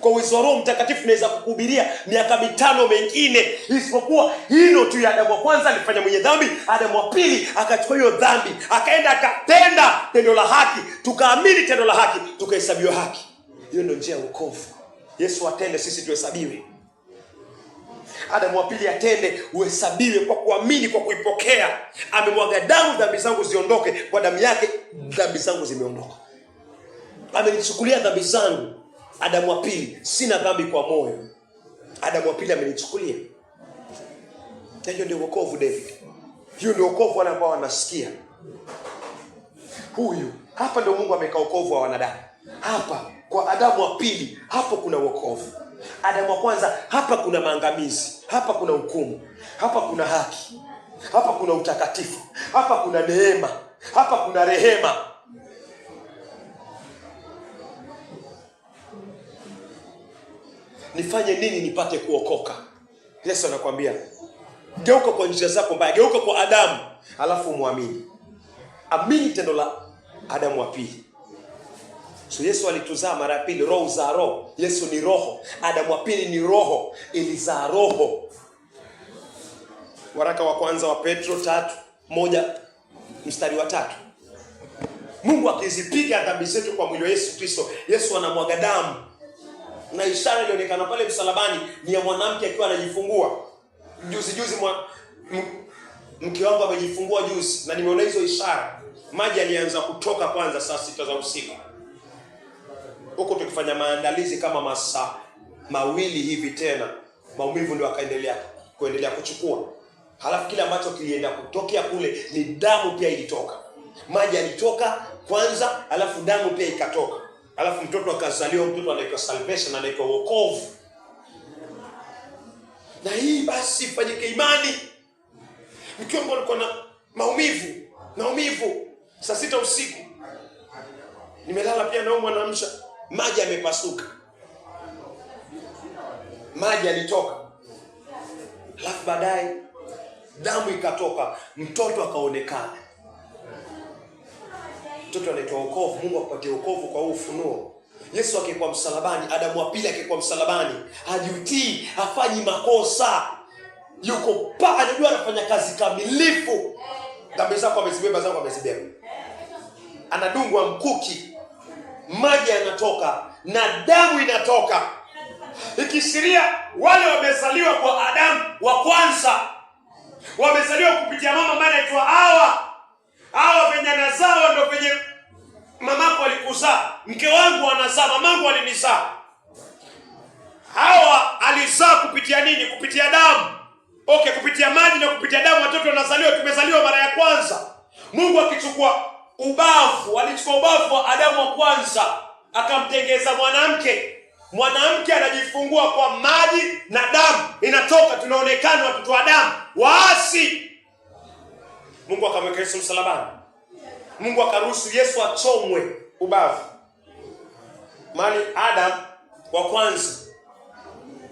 Kwa uwezo wa Roho Mtakatifu naweza kukuhubiria miaka 5 mengine isipokuwa hilo tu ya Adamu wa kwanza alifanya mwenye dhambi, Adamu wa pili akachukua hiyo dhambi, akaenda akatenda tendo la haki, tukaamini tendo la haki, tukahesabiwa haki. Hiyo ndio njia ya wokovu. Yesu atende, sisi tuhesabiwe. Adamu wa pili atende, uhesabiwe kwa kuamini, kwa kuipokea. Amemwaga damu, dhambi zangu ziondoke. Kwa damu yake dhambi zangu zimeondoka. Amenichukulia dhambi zangu. Adamu wa pili, sina dhambi kwa moyo. Adamu wa pili amenichukulia. Hiyo ndio wokovu David. Hiyo ndio wokovu wale ambao wanasikia. Huyu hapa ndio Mungu ameka wokovu wa wanadamu. Hapa kwa Adamu wa pili, hapo kuna wokovu. Adamu wa kwanza, hapa kuna maangamizi, hapa kuna hukumu, hapa kuna haki, hapa kuna utakatifu, hapa kuna neema, hapa kuna rehema. Nifanye nini nipate kuokoka? Yesu anakuambia geuka kwa njia zako mbaya, geuka kwa Adamu, alafu muamini. Amini tendo la Adamu wa pili. So Yesu alituzaa mara ya pili, roho za roho. Yesu ni roho, Adamu wa pili ni roho, ilizaa roho. Waraka wa kwanza wa Petro 3:1-3. Mungu akizipiga dhambi zetu kwa mwili wa Yesu Kristo, Yesu anamwaga damu. Na ishara ilionekana pale msalabani ni ya mwanamke akiwa anajifungua. Juzi mke wangu amejifungua juzi na nimeona hizo ishara. Maji alianza kutoka kwanza saa 6 za usiku. Huko tukifanya maandalizi kama masaa 2 hivi, tena maumivu ndio akaendelea kuchukua. Halafu kile ambacho kilienda kutokea kule ni damu pia ilitoka. Maji alitoka kwanza, halafu damu pia ikatoka. Halafu mtoto akazaliwa, mtoto anaitwa salvation, anaitwa wokovu. Na hii basi fanyike imani. Mkiomba alikuwa na maumivu saa 6 usiku. Nimelala pia naumwa na amsha. Maji yamepasuka. Maji alitoka. Halafu baadaye damu ikatoka, mtoto akaonekana. Mtoto anaitwa wokovu. Mungu akupatie wokovu kwa ufunuo. Yesu akikuwa msalabani, Adamu wa pili akikuwa msalabani, hajutii, hafanyi makosa. Yuko pale, anajua anafanya kazi kamilifu. Dhambi zako amezibeba, zangu amezibeba. Anadungwa mkuki, maji yanatoka na damu inatoka. Ikishiria wale wamezaliwa kwa Adamu wa kwanza, wamezaliwa kupitia mama ambaye anaitwa Hawa venye anazaa ndio venye mamako alikuzaa. Mke wangu anazaa, mamangu alinizaa. Hawa alizaa kupitia nini? Kupitia damu. Okay, kupitia maji na kupitia damu watoto wanazaliwa, tumezaliwa mara ya kwanza. Mungu alichukua ubavu wa Adamu wa kwanza, akamtengeza mwanamke. Mwanamke anajifungua kwa maji na damu inatoka, tunaonekana watoto wa damu, waasi. Mungu akamweka Yesu msalabani. Mungu akaruhusu Yesu achomwe ubavu. Mali Adam wa kwanza,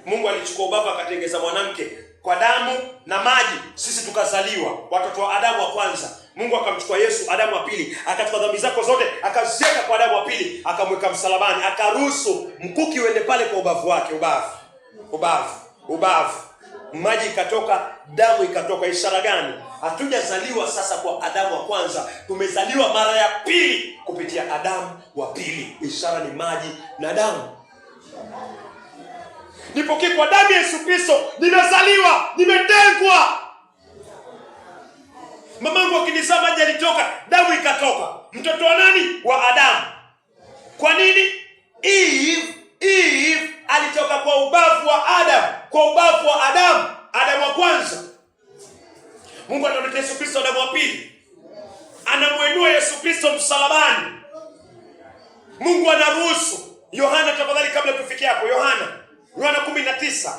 Mungu alichukua ubavu akatengeza mwanamke kwa damu na maji, sisi tukazaliwa watoto wa Adamu wa kwanza. Mungu akamchukua Yesu, Adamu wa pili, akachukua dhambi zako zote, akaziweka kwa Adamu wa pili, akamweka msalabani, akaruhusu mkuki uende pale kwa ubavu wake, ubavu. Maji ikatoka, damu ikatoka. Ishara gani? Hatujazaliwa sasa kwa Adamu wa kwanza, tumezaliwa mara ya pili kupitia Adamu wa pili. Ishara ni maji na damu. Nipokee kwa damu ya Yesu Kristo, nimezaliwa, nimetengwa. Mamangu akinizaa maji alitoka, damu ikatoka. Mtoto wa nani? Wa Adamu. Kwa nini? Eve alitoka kwa ubavu wa Adamu, kwa ubavu wa Adamu wa kwanza. Mungu anamleta Yesu Kristo, Adamu wa pili. Anamuinua Yesu Kristo msalabani. Mungu anaruhusu. Yohana, tafadhali kabla tufikie hapo, Yohana 19.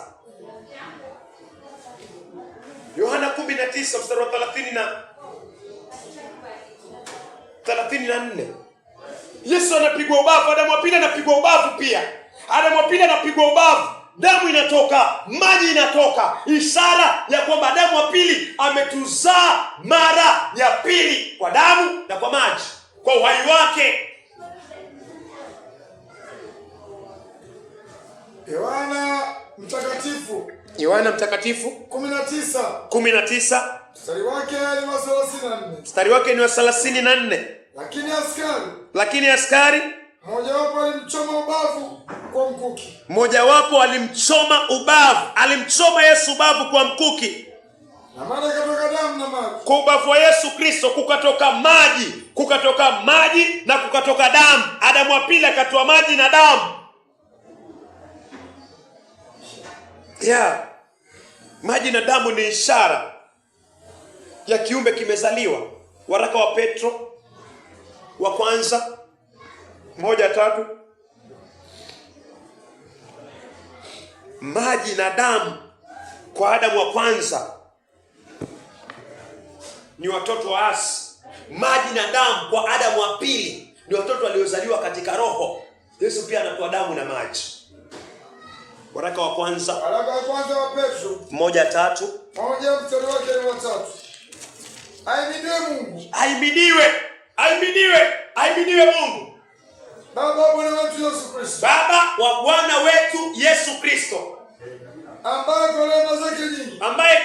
Yohana 19 mstari wa 34. Yesu anapigwa ubavu, Adamu wa pili anapigwa ubavu pia. Adamu wa pili anapigwa ubavu, damu inatoka, maji inatoka. Ishara ya kwamba Adamu wa pili ametuzaa mara ya pili kwa damu na kwa maji, kwa uhai wake. Yohana mtakatifu 19 mstari wake ni wa 34. Lakini askari mmojawapo alimchoma ubavu kwa mkuki. Mmojawapo alimchoma Yesu ubavu kwa mkuki. Na mara ikatoka damu na maji. Kwa ubavu wa Yesu Kristo kukatoka maji na kukatoka damu. Adamu wa pili akatoa maji na damu. Maji na damu ni ishara ya kiumbe kimezaliwa. Waraka wa Petro wa kwanza 1:3. Maji na damu kwa Adamu wa kwanza ni watoto wa asi. Maji na damu kwa Adamu wa pili ni watoto waliozaliwa katika roho. Yesu pia anatoa damu na maji. Waraka wa kwanza wa Petro 1:3. Mstari wake ni wa 3. Ahimidiwe Mungu. Ahimidiwe Mungu. Baba wa Bwana wetu Yesu Kristo. Baba wa Bwana wetu Yesu Kristo. Ambaye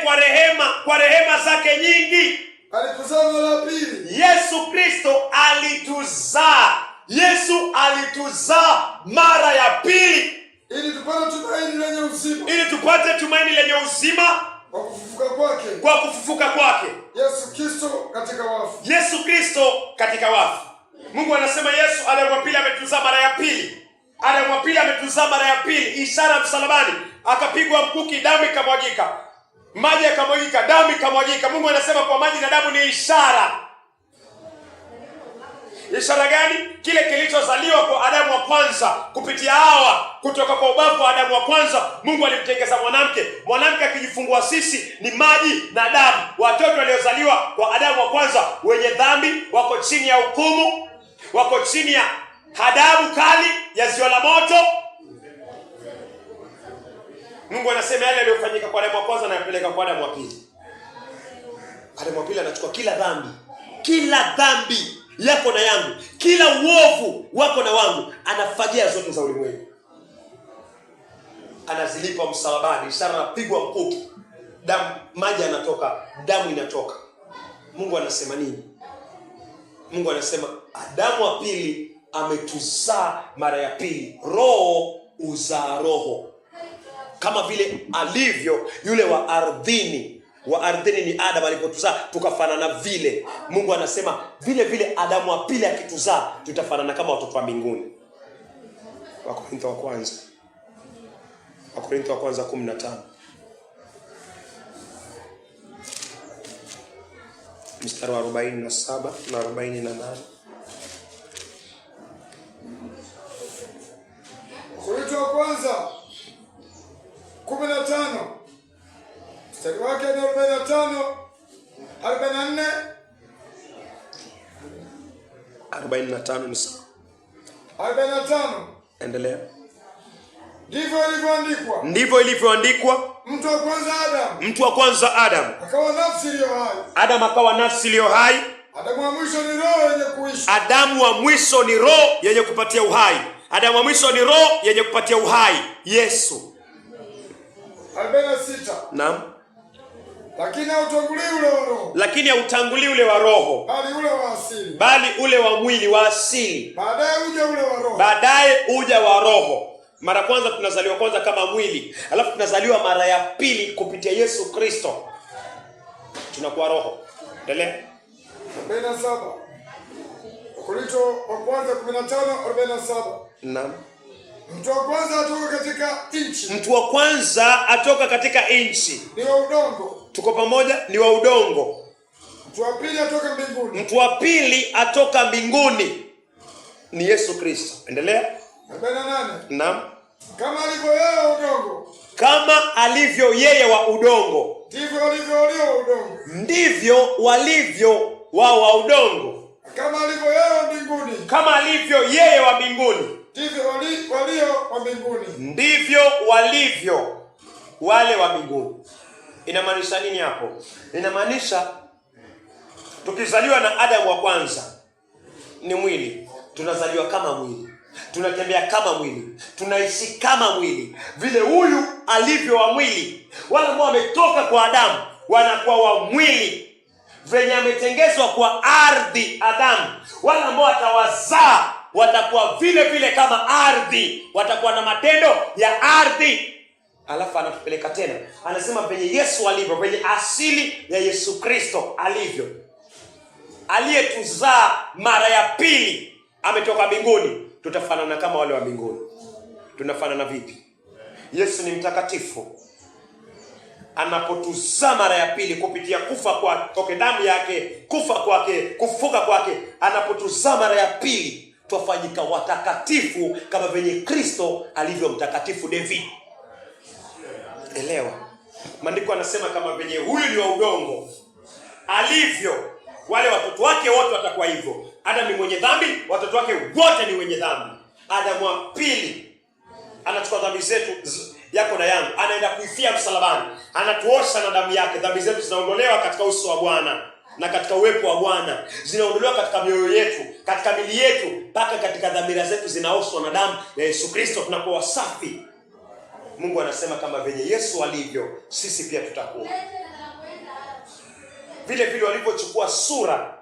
kwa rehema zake nyingi alituzaa mara ya pili. Yesu Kristo alituzaa mara ya pili. Ili tupate tumaini lenye uzima kwa kufufuka kwake. Yesu Kristo katika wafu. Mungu anasema Yesu Adamu wa pili ametuzaa mara ya pili. Ishara msalabani, akapigwa mkuki, damu ikamwagika. Maji yakamwagika, damu ikamwagika. Mungu anasema kwa maji na damu ni ishara. Ishara gani? Kile kilichozaliwa kwa Adamu wa kwanza kupitia Hawa, kutoka kwa ubavu wa Adamu wa kwanza, Mungu alimtengeza mwanamke. Mwanamke akijifungua sisi ni maji na damu. Watoto waliozaliwa kwa Adamu wa kwanza wenye dhambi wako chini ya hukumu, wako chini ya adhabu kali ya ziwa la moto. Mungu anasema yale yaliyofanyika kwa Adamu wa kwanza na yapeleka kwa Adamu wa pili. Adamu wa pili anachukua kila dhambi yako na yangu, kila uovu wako na wangu, anafagia zote za ulimwengu, anazilipa msalabani. Ishara anapigwa mkuki, damu, maji yanatoka, damu inatoka. Mungu anasema nini? Mungu anasema Adamu wa pili ametuzaa mara ya pili. Roho uzaa roho, kama vile alivyo yule wa ardhini ni Adamu alipotuzaa tukafanana vile. Mungu anasema vile vile Adamu wa pili akituzaa tutafanana kama watoto wa mbinguni. Wakorintho wa kwanza 15 mstari wa 47 na 48. Wakorintho wa kwanza 15 mstari wake ni 45, 45 ni sawa. 45. Endelea. Ndivyo ilivyoandikwa. Mtu wa kwanza Adamu akawa nafsi iliyo hai. Adamu akawa nafsi iliyo hai. Adamu wa mwisho ni roho yenye kuishi. Adamu wa mwisho ni roho yenye kupatia uhai. Adamu wa mwisho ni roho yenye kupatia uhai, Yesu. 46. Naam. Lakini hautangulii ule wa roho. Lakini hautangulii ule wa roho, bali ule wa asili. bali ule wa mwili wa asili. Baadaye uja ule wa roho. Baadaye uja wa roho. Mara kwanza tunazaliwa kwanza kama mwili, alafu tunazaliwa mara ya pili kupitia Yesu Kristo, tunakuwa roho. Endelea. 47. Korinto wa kwanza 15:47. Naam. Mtu wa kwanza atoka katika nchi. Mtu wa kwanza atoka katika nchi. Ni wa udongo. Tuko pamoja? Ni wa udongo. Mtu wa pili atoka mbinguni. Mtu wa pili atoka mbinguni ni Yesu Kristo. Endelea. 48. Naam. Kama alivyo yeye wa udongo. Kama alivyo yeye wa udongo, ndivyo walivyo walio wa udongo. Ndivyo walivyo wao wa udongo. Kama alivyo yeye wa mbinguni. Kama alivyo yeye wa mbinguni, ndivyo walio wa mbinguni. Ndivyo walivyo wale wa mbinguni. Inamaanisha nini hapo? Inamaanisha tukizaliwa na Adamu wa kwanza ni mwili, tunazaliwa kama mwili, tunatembea kama mwili, tunaishi kama mwili, vile huyu alivyo wa mwili. Wale ambao wametoka kwa Adamu wanakuwa wa mwili, venye ametengezwa kwa ardhi Adamu. Wale ambao watawazaa watakuwa vile vile kama ardhi, watakuwa na matendo ya ardhi. Alafu anatupeleka tena, anasema venye Yesu alivyo, venye asili ya Yesu Kristo alivyo, aliyetuzaa mara ya pili, ametoka mbinguni, tutafanana kama wale wa mbinguni. Tunafanana vipi? Yesu ni mtakatifu. Anapotuzaa mara ya pili kupitia kufa kwake, damu yake, kufa kwake, kufuka kwake, anapotuzaa mara ya pili twafanyika watakatifu kama venye Kristo alivyo mtakatifu David. Elewa. Maandiko anasema kama venye huyu ni wa udongo alivyo, wale watoto wake wote watakuwa hivyo. Adam ni mwenye dhambi, watoto wake wote ni wenye dhambi. Adamu wa pili anachukua dhambi zetu, yako na yangu, anaenda kuifia msalabani, anatuosha na damu yake. Dhambi zetu zinaondolewa katika uso wa Bwana na katika uwepo wa Bwana, zinaondolewa katika mioyo yetu, katika mili yetu, mpaka katika dhamira zetu zinaoshwa na damu ya Yesu Kristo, tunakuwa safi. Mungu anasema kama venye Yesu alivyo, sisi pia tutakuwa vile vile. Walivyochukua sura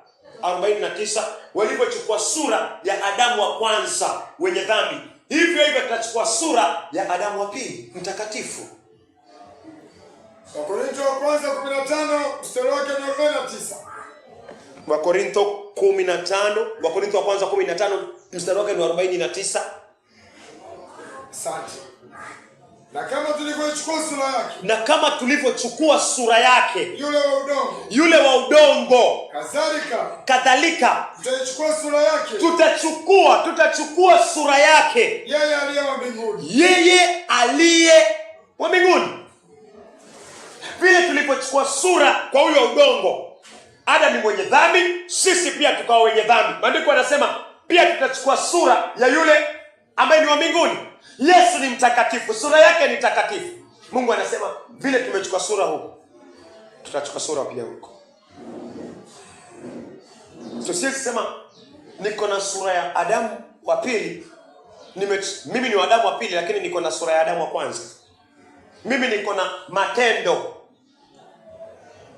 49, walivyochukua sura ya Adamu wa kwanza wenye dhambi, hivyo hivyo tutachukua sura ya Adamu wa pili mtakatifu. Wakorintho wa kwanza 15 mstari wake ni 49. Wakorintho 15, Wakorintho wa kwanza 15 mstari wake ni 49. Asante. Na kama tulivyochukua sura yake, na kama tulivyochukua sura yake yule wa udongo, kadhalika tutachukua sura yake, tutachukua sura yake, yeye aliye wa mbinguni, yeye aliye wa mbinguni. Vile tulivyochukua sura kwa huyo udongo, Adam ni mwenye dhambi, sisi pia tukawa wenye dhambi. Maandiko yanasema pia tutachukua sura ya yule ambaye ni wa mbinguni. Yesu ni mtakatifu, sura yake ni takatifu. Mungu anasema vile tumechukua sura huko, tutachukua sura pia huko. So siwezi sema niko na sura ya Adamu wa pili, mimi ni wa Adamu wa pili lakini niko na sura ya Adamu wa kwanza. Mimi niko na matendo,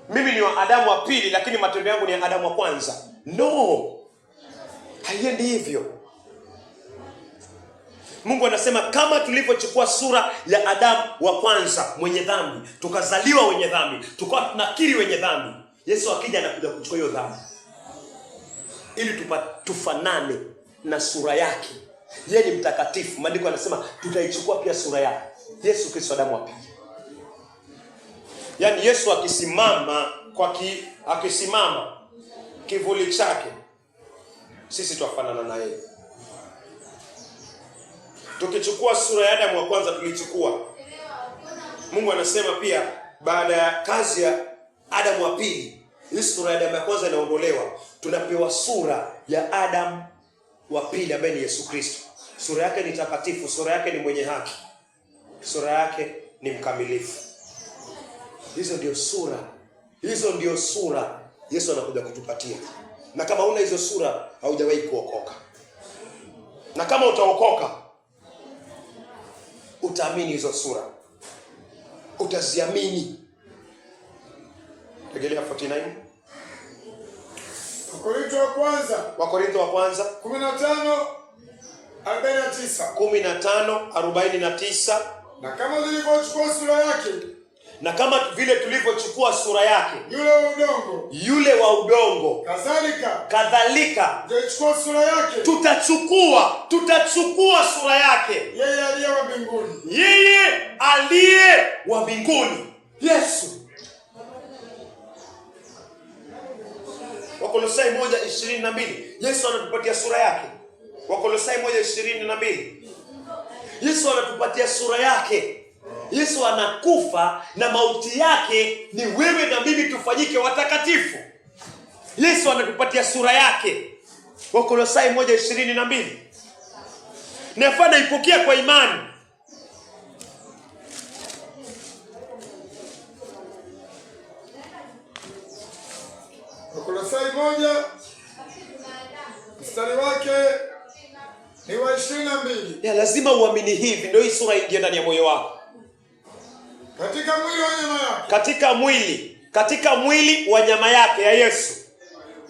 mimi ni wa Adamu wa pili lakini matendo yangu ni ya Adamu wa kwanza. No, haiendi hivyo. Mungu anasema kama tulivyochukua sura ya Adamu wa kwanza mwenye dhambi, tukazaliwa wenye dhambi, tukawa tunakiri wenye dhambi, Yesu akija anakuja kuchukua hiyo dhambi ili tufanane na sura yake. Yeye ni mtakatifu. Maandiko yanasema tutaichukua pia sura yake. Yesu Kristo Adamu wa pili. Yaani Yesu akisimama kivuli chake, sisi tufanana na yeye. Tukichukua sura ya Adamu wa kwanza tulichukua. Mungu anasema pia baada ya kazi ya Adamu wa pili, hii sura ya Adamu ya kwanza inaondolewa, tunapewa sura ya Adamu wa pili ambaye ni Yesu Kristo. Sura yake ni takatifu, sura yake ni mwenye haki, sura yake ni mkamilifu. Hizo ndio sura Yesu anakuja kutupatia. Na kama una hizo sura, haujawahi kuokoka. Na kama utaokoka, utaamini hizo sura, utaziamini. Rejelea 49. Wakorintho wa kwanza 15:49. Na kama tulivyochukua sura yake, na kama vile tulivyochukua sura yake yule wa udongo, kadhalika tutachukua sura yake, tutachukua sura yake, yeye aliye wa mbinguni, Yesu. Wakolosai 1:22, Yesu anatupatia sura yake. Wakolosai 1:22, Yesu anatupatia sura yake. Yesu anakufa na mauti yake ni wewe na mimi tufanyike watakatifu. Yesu anatupatia sura yake. Wakolosai 1:22. Nafanya ipokea kwa imani. Wakolosai 1 mstari wake ni wa 22. Ya lazima uamini hivi ndio hii sura ingie ndani ya moyo wako. Katika mwili wa nyama yake. Katika mwili wa nyama yake ya Yesu.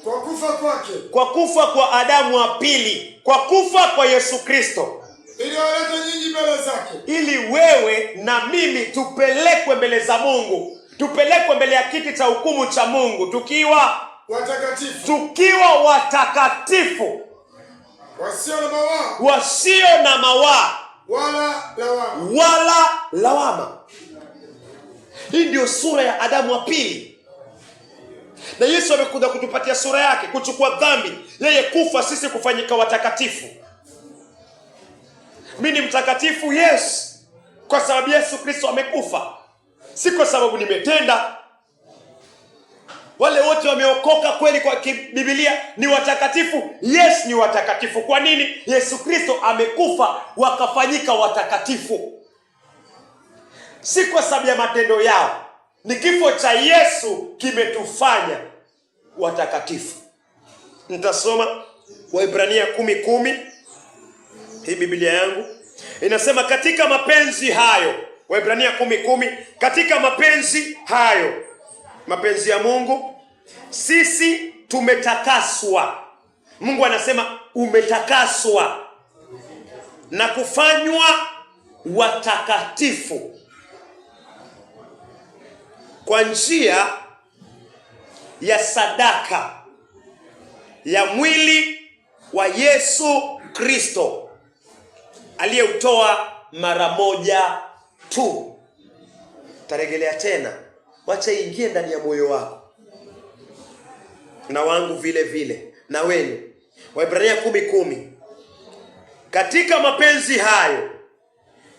Kwa kufa kwake. Kwa kufa kwa Adamu wa pili. Kwa kufa kwa Yesu Kristo. Ili walete nyinyi mbele zake. Ili wewe na mimi tupelekwe mbele za Mungu. Tupelekwe mbele ya kiti cha hukumu cha Mungu. Tukiwa watakatifu. Wasio na mawaa. Wala lawama. Hii ndio sura ya Adamu wa pili. Na Yesu amekuja kutupatia sura yake, kuchukua dhambi, yeye kufa, sisi kufanyika watakatifu. Mimi ni mtakatifu, yes, kwa sababu Yesu Kristo amekufa. Si kwa sababu nimetenda. Wale wote wameokoka kweli kwa Biblia ni watakatifu. Yes, ni watakatifu. Kwa nini? Yesu Kristo amekufa wakafanyika watakatifu. Si kwa sababu ya matendo yao. Ni kifo cha Yesu kimetufanya watakatifu. Nitasoma Waebrania 10:10. Hii Biblia yangu inasema katika mapenzi hayo, Waebrania 10:10, katika mapenzi hayo, mapenzi ya Mungu, sisi tumetakaswa. Mungu anasema umetakaswa na kufanywa watakatifu kwa njia ya sadaka ya mwili wa Yesu Kristo aliyeutoa mara moja tu. Tarejelea tena, wacha ingie ndani ya moyo wako na wangu vile vile na wenu. Waebrania 10:10, katika mapenzi hayo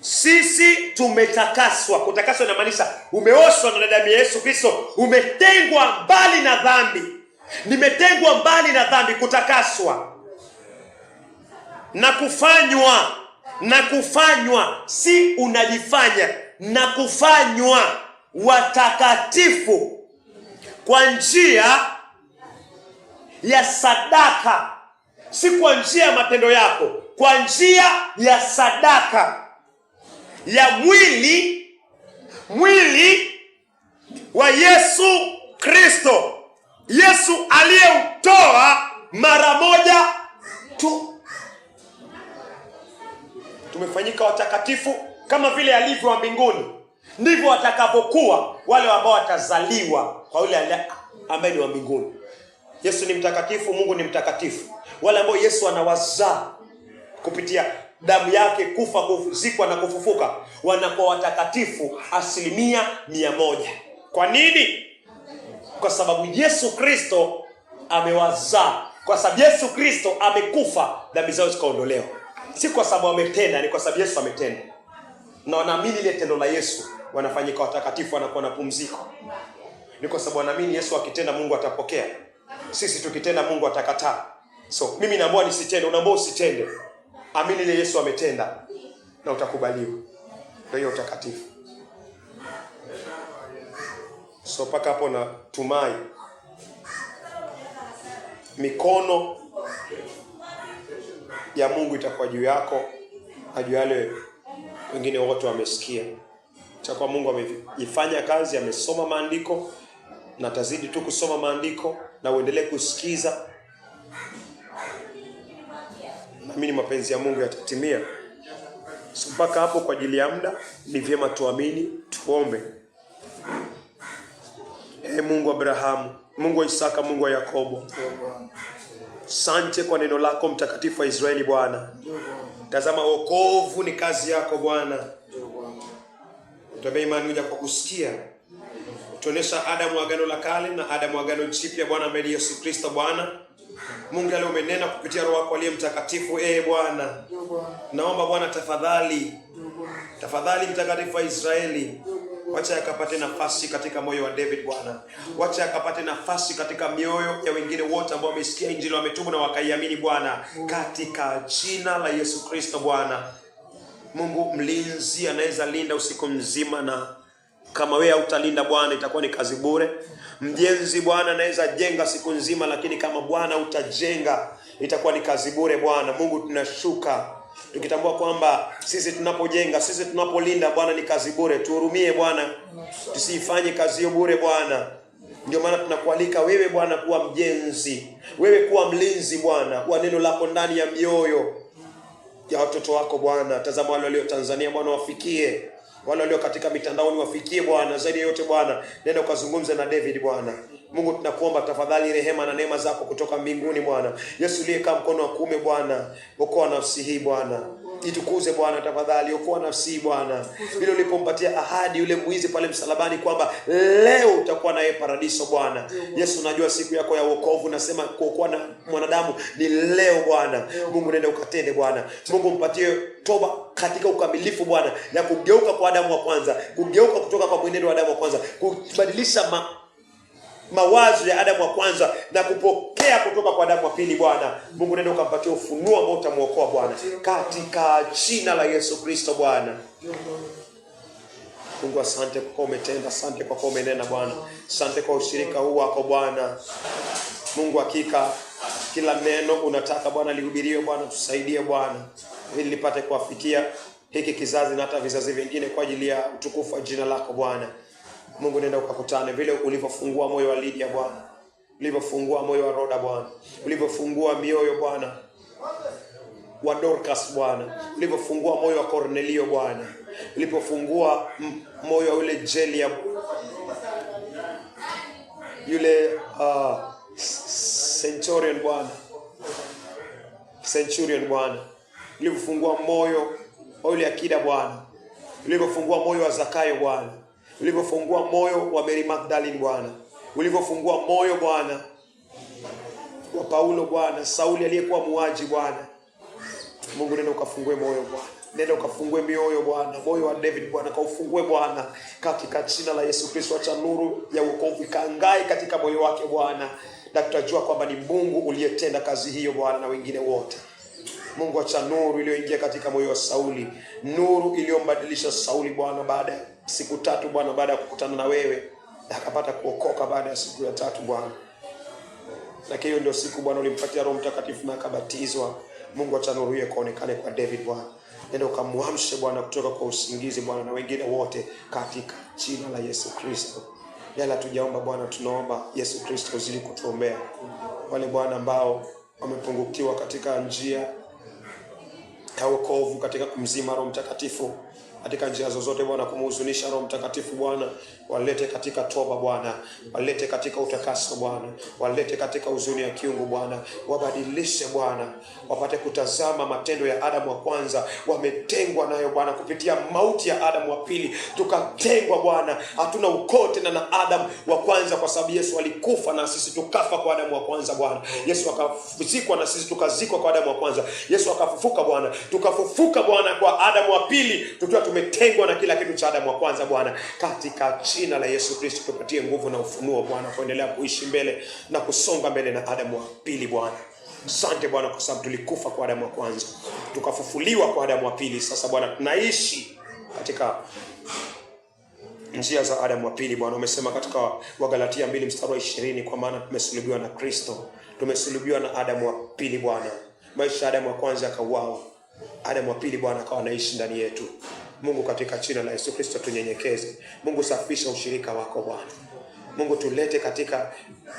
sisi tumetakaswa. Kutakaswa inamaanisha umeoshwa na damu ya Yesu Kristo, umetengwa mbali na dhambi. Nimetengwa mbali na dhambi, kutakaswa na kufanywa, si unajifanya, na kufanywa watakatifu kwa njia ya sadaka, si kwa njia ya matendo yako, kwa njia ya sadaka ya mwili wa Yesu Kristo. Yesu aliyeutoa mara moja tu. Tumefanyika watakatifu kama vile alivyo wa mbinguni, ndivyo watakavyokuwa wale ambao watazaliwa kwa yule ambaye ni wa mbinguni. Yesu ni mtakatifu, Mungu ni mtakatifu. Wale ambao Yesu anawazaa kupitia damu yake, kufa, kuzikwa na kufufuka, wanakuwa watakatifu 100%. Kwa nini? Kwa sababu Yesu Kristo amewazaa. Kwa sababu Yesu Kristo amekufa, dhambi zao zikaondolewa. Si kwa sababu ametenda, ni kwa sababu Yesu ametenda. Na wanaamini ile tendo la Yesu, wanafanyika watakatifu, wanakuwa na pumziko. Ni kwa sababu wanaamini Yesu akitenda Mungu atapokea. Sisi tukitenda Mungu atakataa. So mimi naambiwa nisitende, unaambiwa usitende. Amini ile Yesu ametenda na utakubaliwa. Ndio hiyo utakatifu. So paka hapo na tumai mikono ya Mungu itakuwa juu yako na juu yale wengine wote wamesikia. Itakuwa Mungu ameifanya kazi, amesoma maandiko na tazidi tu kusoma maandiko na uendelee kusikiza. Naamini mapenzi ya Mungu yatatimia. So mpaka hapo kwa ajili ya muda ni vyema tuamini, tuombe. Mungu wa Abrahamu, Mungu wa Isaka, Mungu wa Yakobo, asante kwa neno lako mtakatifu wa Israeli Bwana. Tazama wokovu ni kazi yako Bwana. Tuombe imani kwa kusikia. Tuonesha Adamu agano la kale na Adamu agano jipya Bwana mbele Yesu Kristo Bwana. Mungu leo umenena kupitia Roho wako aliye mtakatifu Bwana. Naomba Bwana tafadhali mtakatifu wa Israeli, wacha yakapate nafasi katika moyo wa David Bwana. Wacha yakapate nafasi katika mioyo ya wengine wote ambao wamesikia injili, wametubu na wakaiamini Bwana, katika jina la Yesu Kristo Bwana. Mungu mlinzi anaweza linda usiku mzima, na kama wewe utalinda Bwana itakuwa ni kazi bure. Mjenzi Bwana anaweza jenga siku nzima, lakini kama Bwana utajenga itakuwa ni kazi bure Bwana. Mungu tunashuka tukitambua kwamba sisi tunapojenga, sisi tunapolinda Bwana ni kazi bure. Tuhurumie Bwana, tusifanye kazi hiyo bure Bwana. Ndio maana tunakualika wewe Bwana kuwa mjenzi, wewe kuwa mlinzi Bwana wa neno lako ndani ya mioyo ya watoto wako Bwana. Tazama wale walio Tanzania Bwana, wafikie. Wale walio katika mitandaoni wafikie Bwana. Zaidi yote Bwana, nenda ukazungumze na David Bwana. Mungu tunakuomba tafadhali, rehema na neema zako kutoka mbinguni Bwana. Yesu uliyekaa mkono wa kuume Bwana, okoa nafsi hii Bwana. Itukuze Bwana tafadhali, okoa nafsi hii Bwana. Vile ulipompatia ahadi yule mwizi pale msalabani kwamba leo utakuwa naye paradiso Bwana. Yesu, najua siku yako ya wokovu, nasema kuokoa na mwanadamu ni leo Bwana. Mungu nenda ukatende Bwana. Mungu mpatie toba katika ukamilifu Bwana, na kugeuka kwa Adamu wa kwanza, kugeuka kutoka kwa mwenendo wa Adamu wa kwanza, kubadilisha mawazo ya Adamu wa kwanza na kupokea kutoka kwa Adamu wa pili Bwana. Mungu nenda ukampatia ufunuo ambao utamuokoa Bwana, katika jina la Yesu Kristo Bwana. Mungu asante kwa kuwa umetenda, asante kwa kuwa umenena Bwana. Asante kwa ushirika huu wako Bwana. Mungu hakika kila neno unataka Bwana lihubiriwe Bwana, tusaidie Bwana ili lipate kuwafikia hiki kizazi na hata vizazi vingine kwa ajili ya utukufu wa jina lako Bwana. Mungu nenda ukakutane vile ulivyofungua moyo wa Lydia Bwana, ulivyofungua moyo wa Roda Bwana, ulivyofungua mioyo Bwana wa Dorcas Bwana, ulivyofungua moyo wa Cornelio Bwana, ulipofungua moyo wa yule Jelia, yule Centurion Bwana, ulivyofungua moyo wa yule Akida Bwana, ulivyofungua moyo wa Zakayo Bwana, ulivyofungua moyo wa Mary Magdalene Bwana, ulivyofungua moyo Bwana wa Paulo Bwana, Sauli aliyekuwa muuaji Bwana. Mungu nenda ukafungue moyo Bwana, nenda ukafungue mioyo Bwana, moyo wa David Bwana kaufungue Bwana, katika jina la Yesu Kristo. Acha nuru ya wokovu ikaangae katika moyo wake Bwana, na tutajua kwamba ni Mungu uliyetenda kazi hiyo Bwana na wengine wote. Mungu, acha nuru iliyoingia katika moyo wa Sauli, nuru iliyombadilisha Sauli Bwana baada ya siku 3 Bwana, baada ya kukutana na wewe akapata kuokoka baada ya siku ya 3 Bwana. Na hiyo ndio siku Bwana ulimpatia Roho Mtakatifu na akabatizwa. Mungu, acha nuru hiyo kaonekane kwa David Bwana. Nenda ukamwamshe Bwana kutoka kwa usingizi Bwana na wengine wote katika jina la Yesu Kristo. Yala tujaomba Bwana, tunaomba Yesu Kristo uzidi kutuombea wale Bwana ambao wamepungukiwa katika njia ya wokovu, katika kumzima Roho Mtakatifu katika njia zozote Bwana, kumhuzunisha Roho Mtakatifu Bwana, walete katika toba Bwana, walete katika utakaso Bwana, walete katika huzuni ya kiungu Bwana, wabadilishe Bwana, wapate kutazama matendo ya Adamu wa kwanza, wametengwa nayo Bwana kupitia mauti ya Adamu wa pili, tukatengwa Bwana, hatuna ukoo tena na Adamu wa kwanza kwa sababu Yesu alikufa na sisi tukafa kwa Adamu wa kwanza Bwana. Yesu akazikwa na sisi tukazikwa kwa Adamu wa kwanza. Yesu akafufuka Bwana, tukafufuka Bwana kwa Adamu wa pili, tukiwa tumetengwa na kila kitu cha Adamu wa kwanza Bwana. Katika jina la Yesu Kristo tupatie nguvu na ufunuo Bwana kuendelea kuishi mbele na kusonga mbele na Adamu wa pili Bwana. Asante Bwana kwa sababu tulikufa kwa Adamu wa kwanza, tukafufuliwa kwa Adamu wa pili. Sasa Bwana tunaishi katika njia za Adamu wa pili Bwana. Umesema katika Wagalatia 2:20 kwa maana tumesulubiwa na Kristo Tumesulubiwa na Adamu wa pili Bwana. Maisha ya Adamu wa kwanza akauawa, Adamu wa pili Bwana akawa anaishi ndani yetu. Mungu, katika jina la Yesu Kristo tunyenyekeze. Mungu, safisha ushirika wako Bwana. Mungu, tulete katika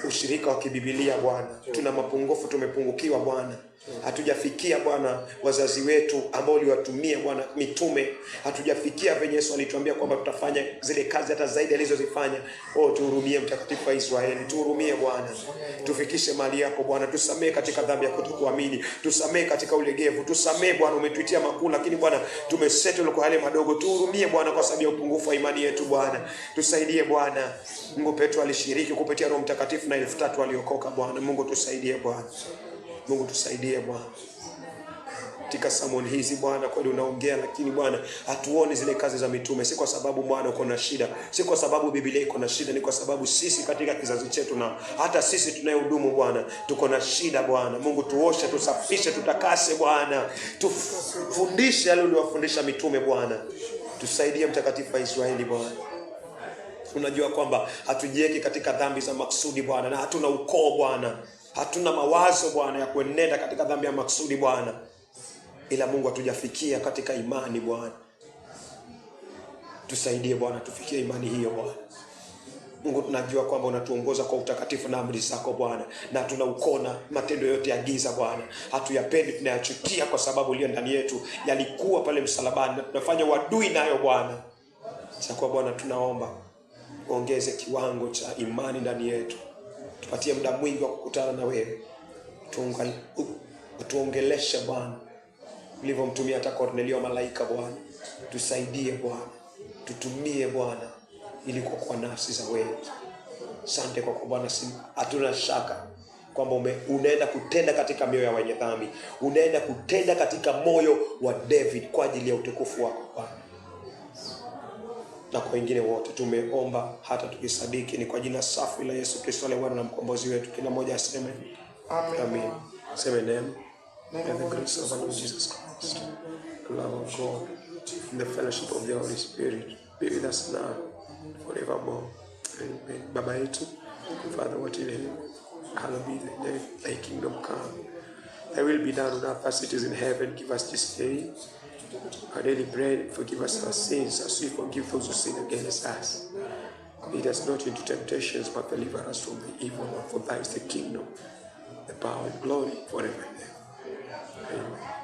ushirika wa kibibilia Bwana. Tuna mapungufu, tumepungukiwa Bwana. Hatujafikia Bwana wazazi wetu ambao uliwatumia Bwana mitume. Hatujafikia venye Yesu alituambia kwamba tutafanya zile kazi hata zaidi alizozifanya. Tuhurumie Mtakatifu wa Israeli. Tuhurumie Bwana. Tufikishe mahali hapo Bwana. Tusamee katika dhambi ya kutokuamini. Tusamee katika ulegevu. Tusamee Bwana, umetuitia makuu lakini Bwana tumesettle kwa yale madogo. Tuhurumie Bwana kwa sababu ya upungufu wa imani yetu Bwana. Tusaidie Bwana. Mungu, Petro alishiriki kupitia Roho Mtakatifu na 3,000 waliokoka Bwana. Mungu tusaidie Bwana. Mungu tusaidie Bwana. Katika sermon hizi Bwana kweli unaongea lakini Bwana hatuoni zile kazi za mitume. Si kwa sababu Bwana uko na shida, si kwa sababu Biblia iko na shida, ni kwa sababu sisi katika kizazi chetu na hata sisi tunayehudumu Bwana tuko na shida Bwana. Mungu tuoshe, tusafishe, tutakase Bwana. Tufundishe yale uliwafundisha mitume Bwana. Tusaidie Mtakatifu wa Israeli Bwana. Unajua kwamba hatujiweki katika dhambi za maksudi Bwana, na hatuna ukoo Bwana. Hatuna mawazo Bwana ya kuenenda katika dhambi ya maksudi Bwana. Ila Mungu hatujafikia katika imani Bwana. Tusaidie Bwana tufikie imani hiyo Bwana. Mungu, tunajua kwamba unatuongoza kwa utakatifu na amri zako Bwana, na tunaukona matendo yote ya giza Bwana. Hatuyapendi, tunayachukia kwa sababu iliyo ndani yetu yalikuwa pale msalabani, na tunafanya uadui nayo Bwana. Sasa Bwana tunaomba ongeze kiwango cha imani ndani yetu. Tupatie muda mwingi wa kukutana na wewe. Tuongeleshe Bwana ulivyomtumia hata Kornelio malaika Bwana. Tusaidie Bwana. Tutumie Bwana ili kwa nafsi za wengi. Asante kwa Bwana, hatuna shaka kwamba unaenda kutenda katika mioyo ya wenye dhambi. Unaenda kutenda katika moyo wa David kwa ajili ya utukufu wako Bwana. Na kwa wengine wote tumeomba hata tukisadiki ni kwa jina safi la Yesu Kristo aliye Bwana na mkombozi wetu. Kila mmoja aseme amen. Amen. Sema neno. And the grace of our Lord Jesus Christ, the love of God, and the fellowship of the Holy Spirit be with us now forevermore. Amen. Baba yetu, Father what in heaven, hallowed be thy name. Thy kingdom come. Thy will be done on earth as it is in heaven. Give us this day our daily bread. Forgive us our sins as we forgive those who sin against us. Lead us not into temptations, but deliver us from the evil one. For thine is the kingdom, the power and glory forever and ever. Amen.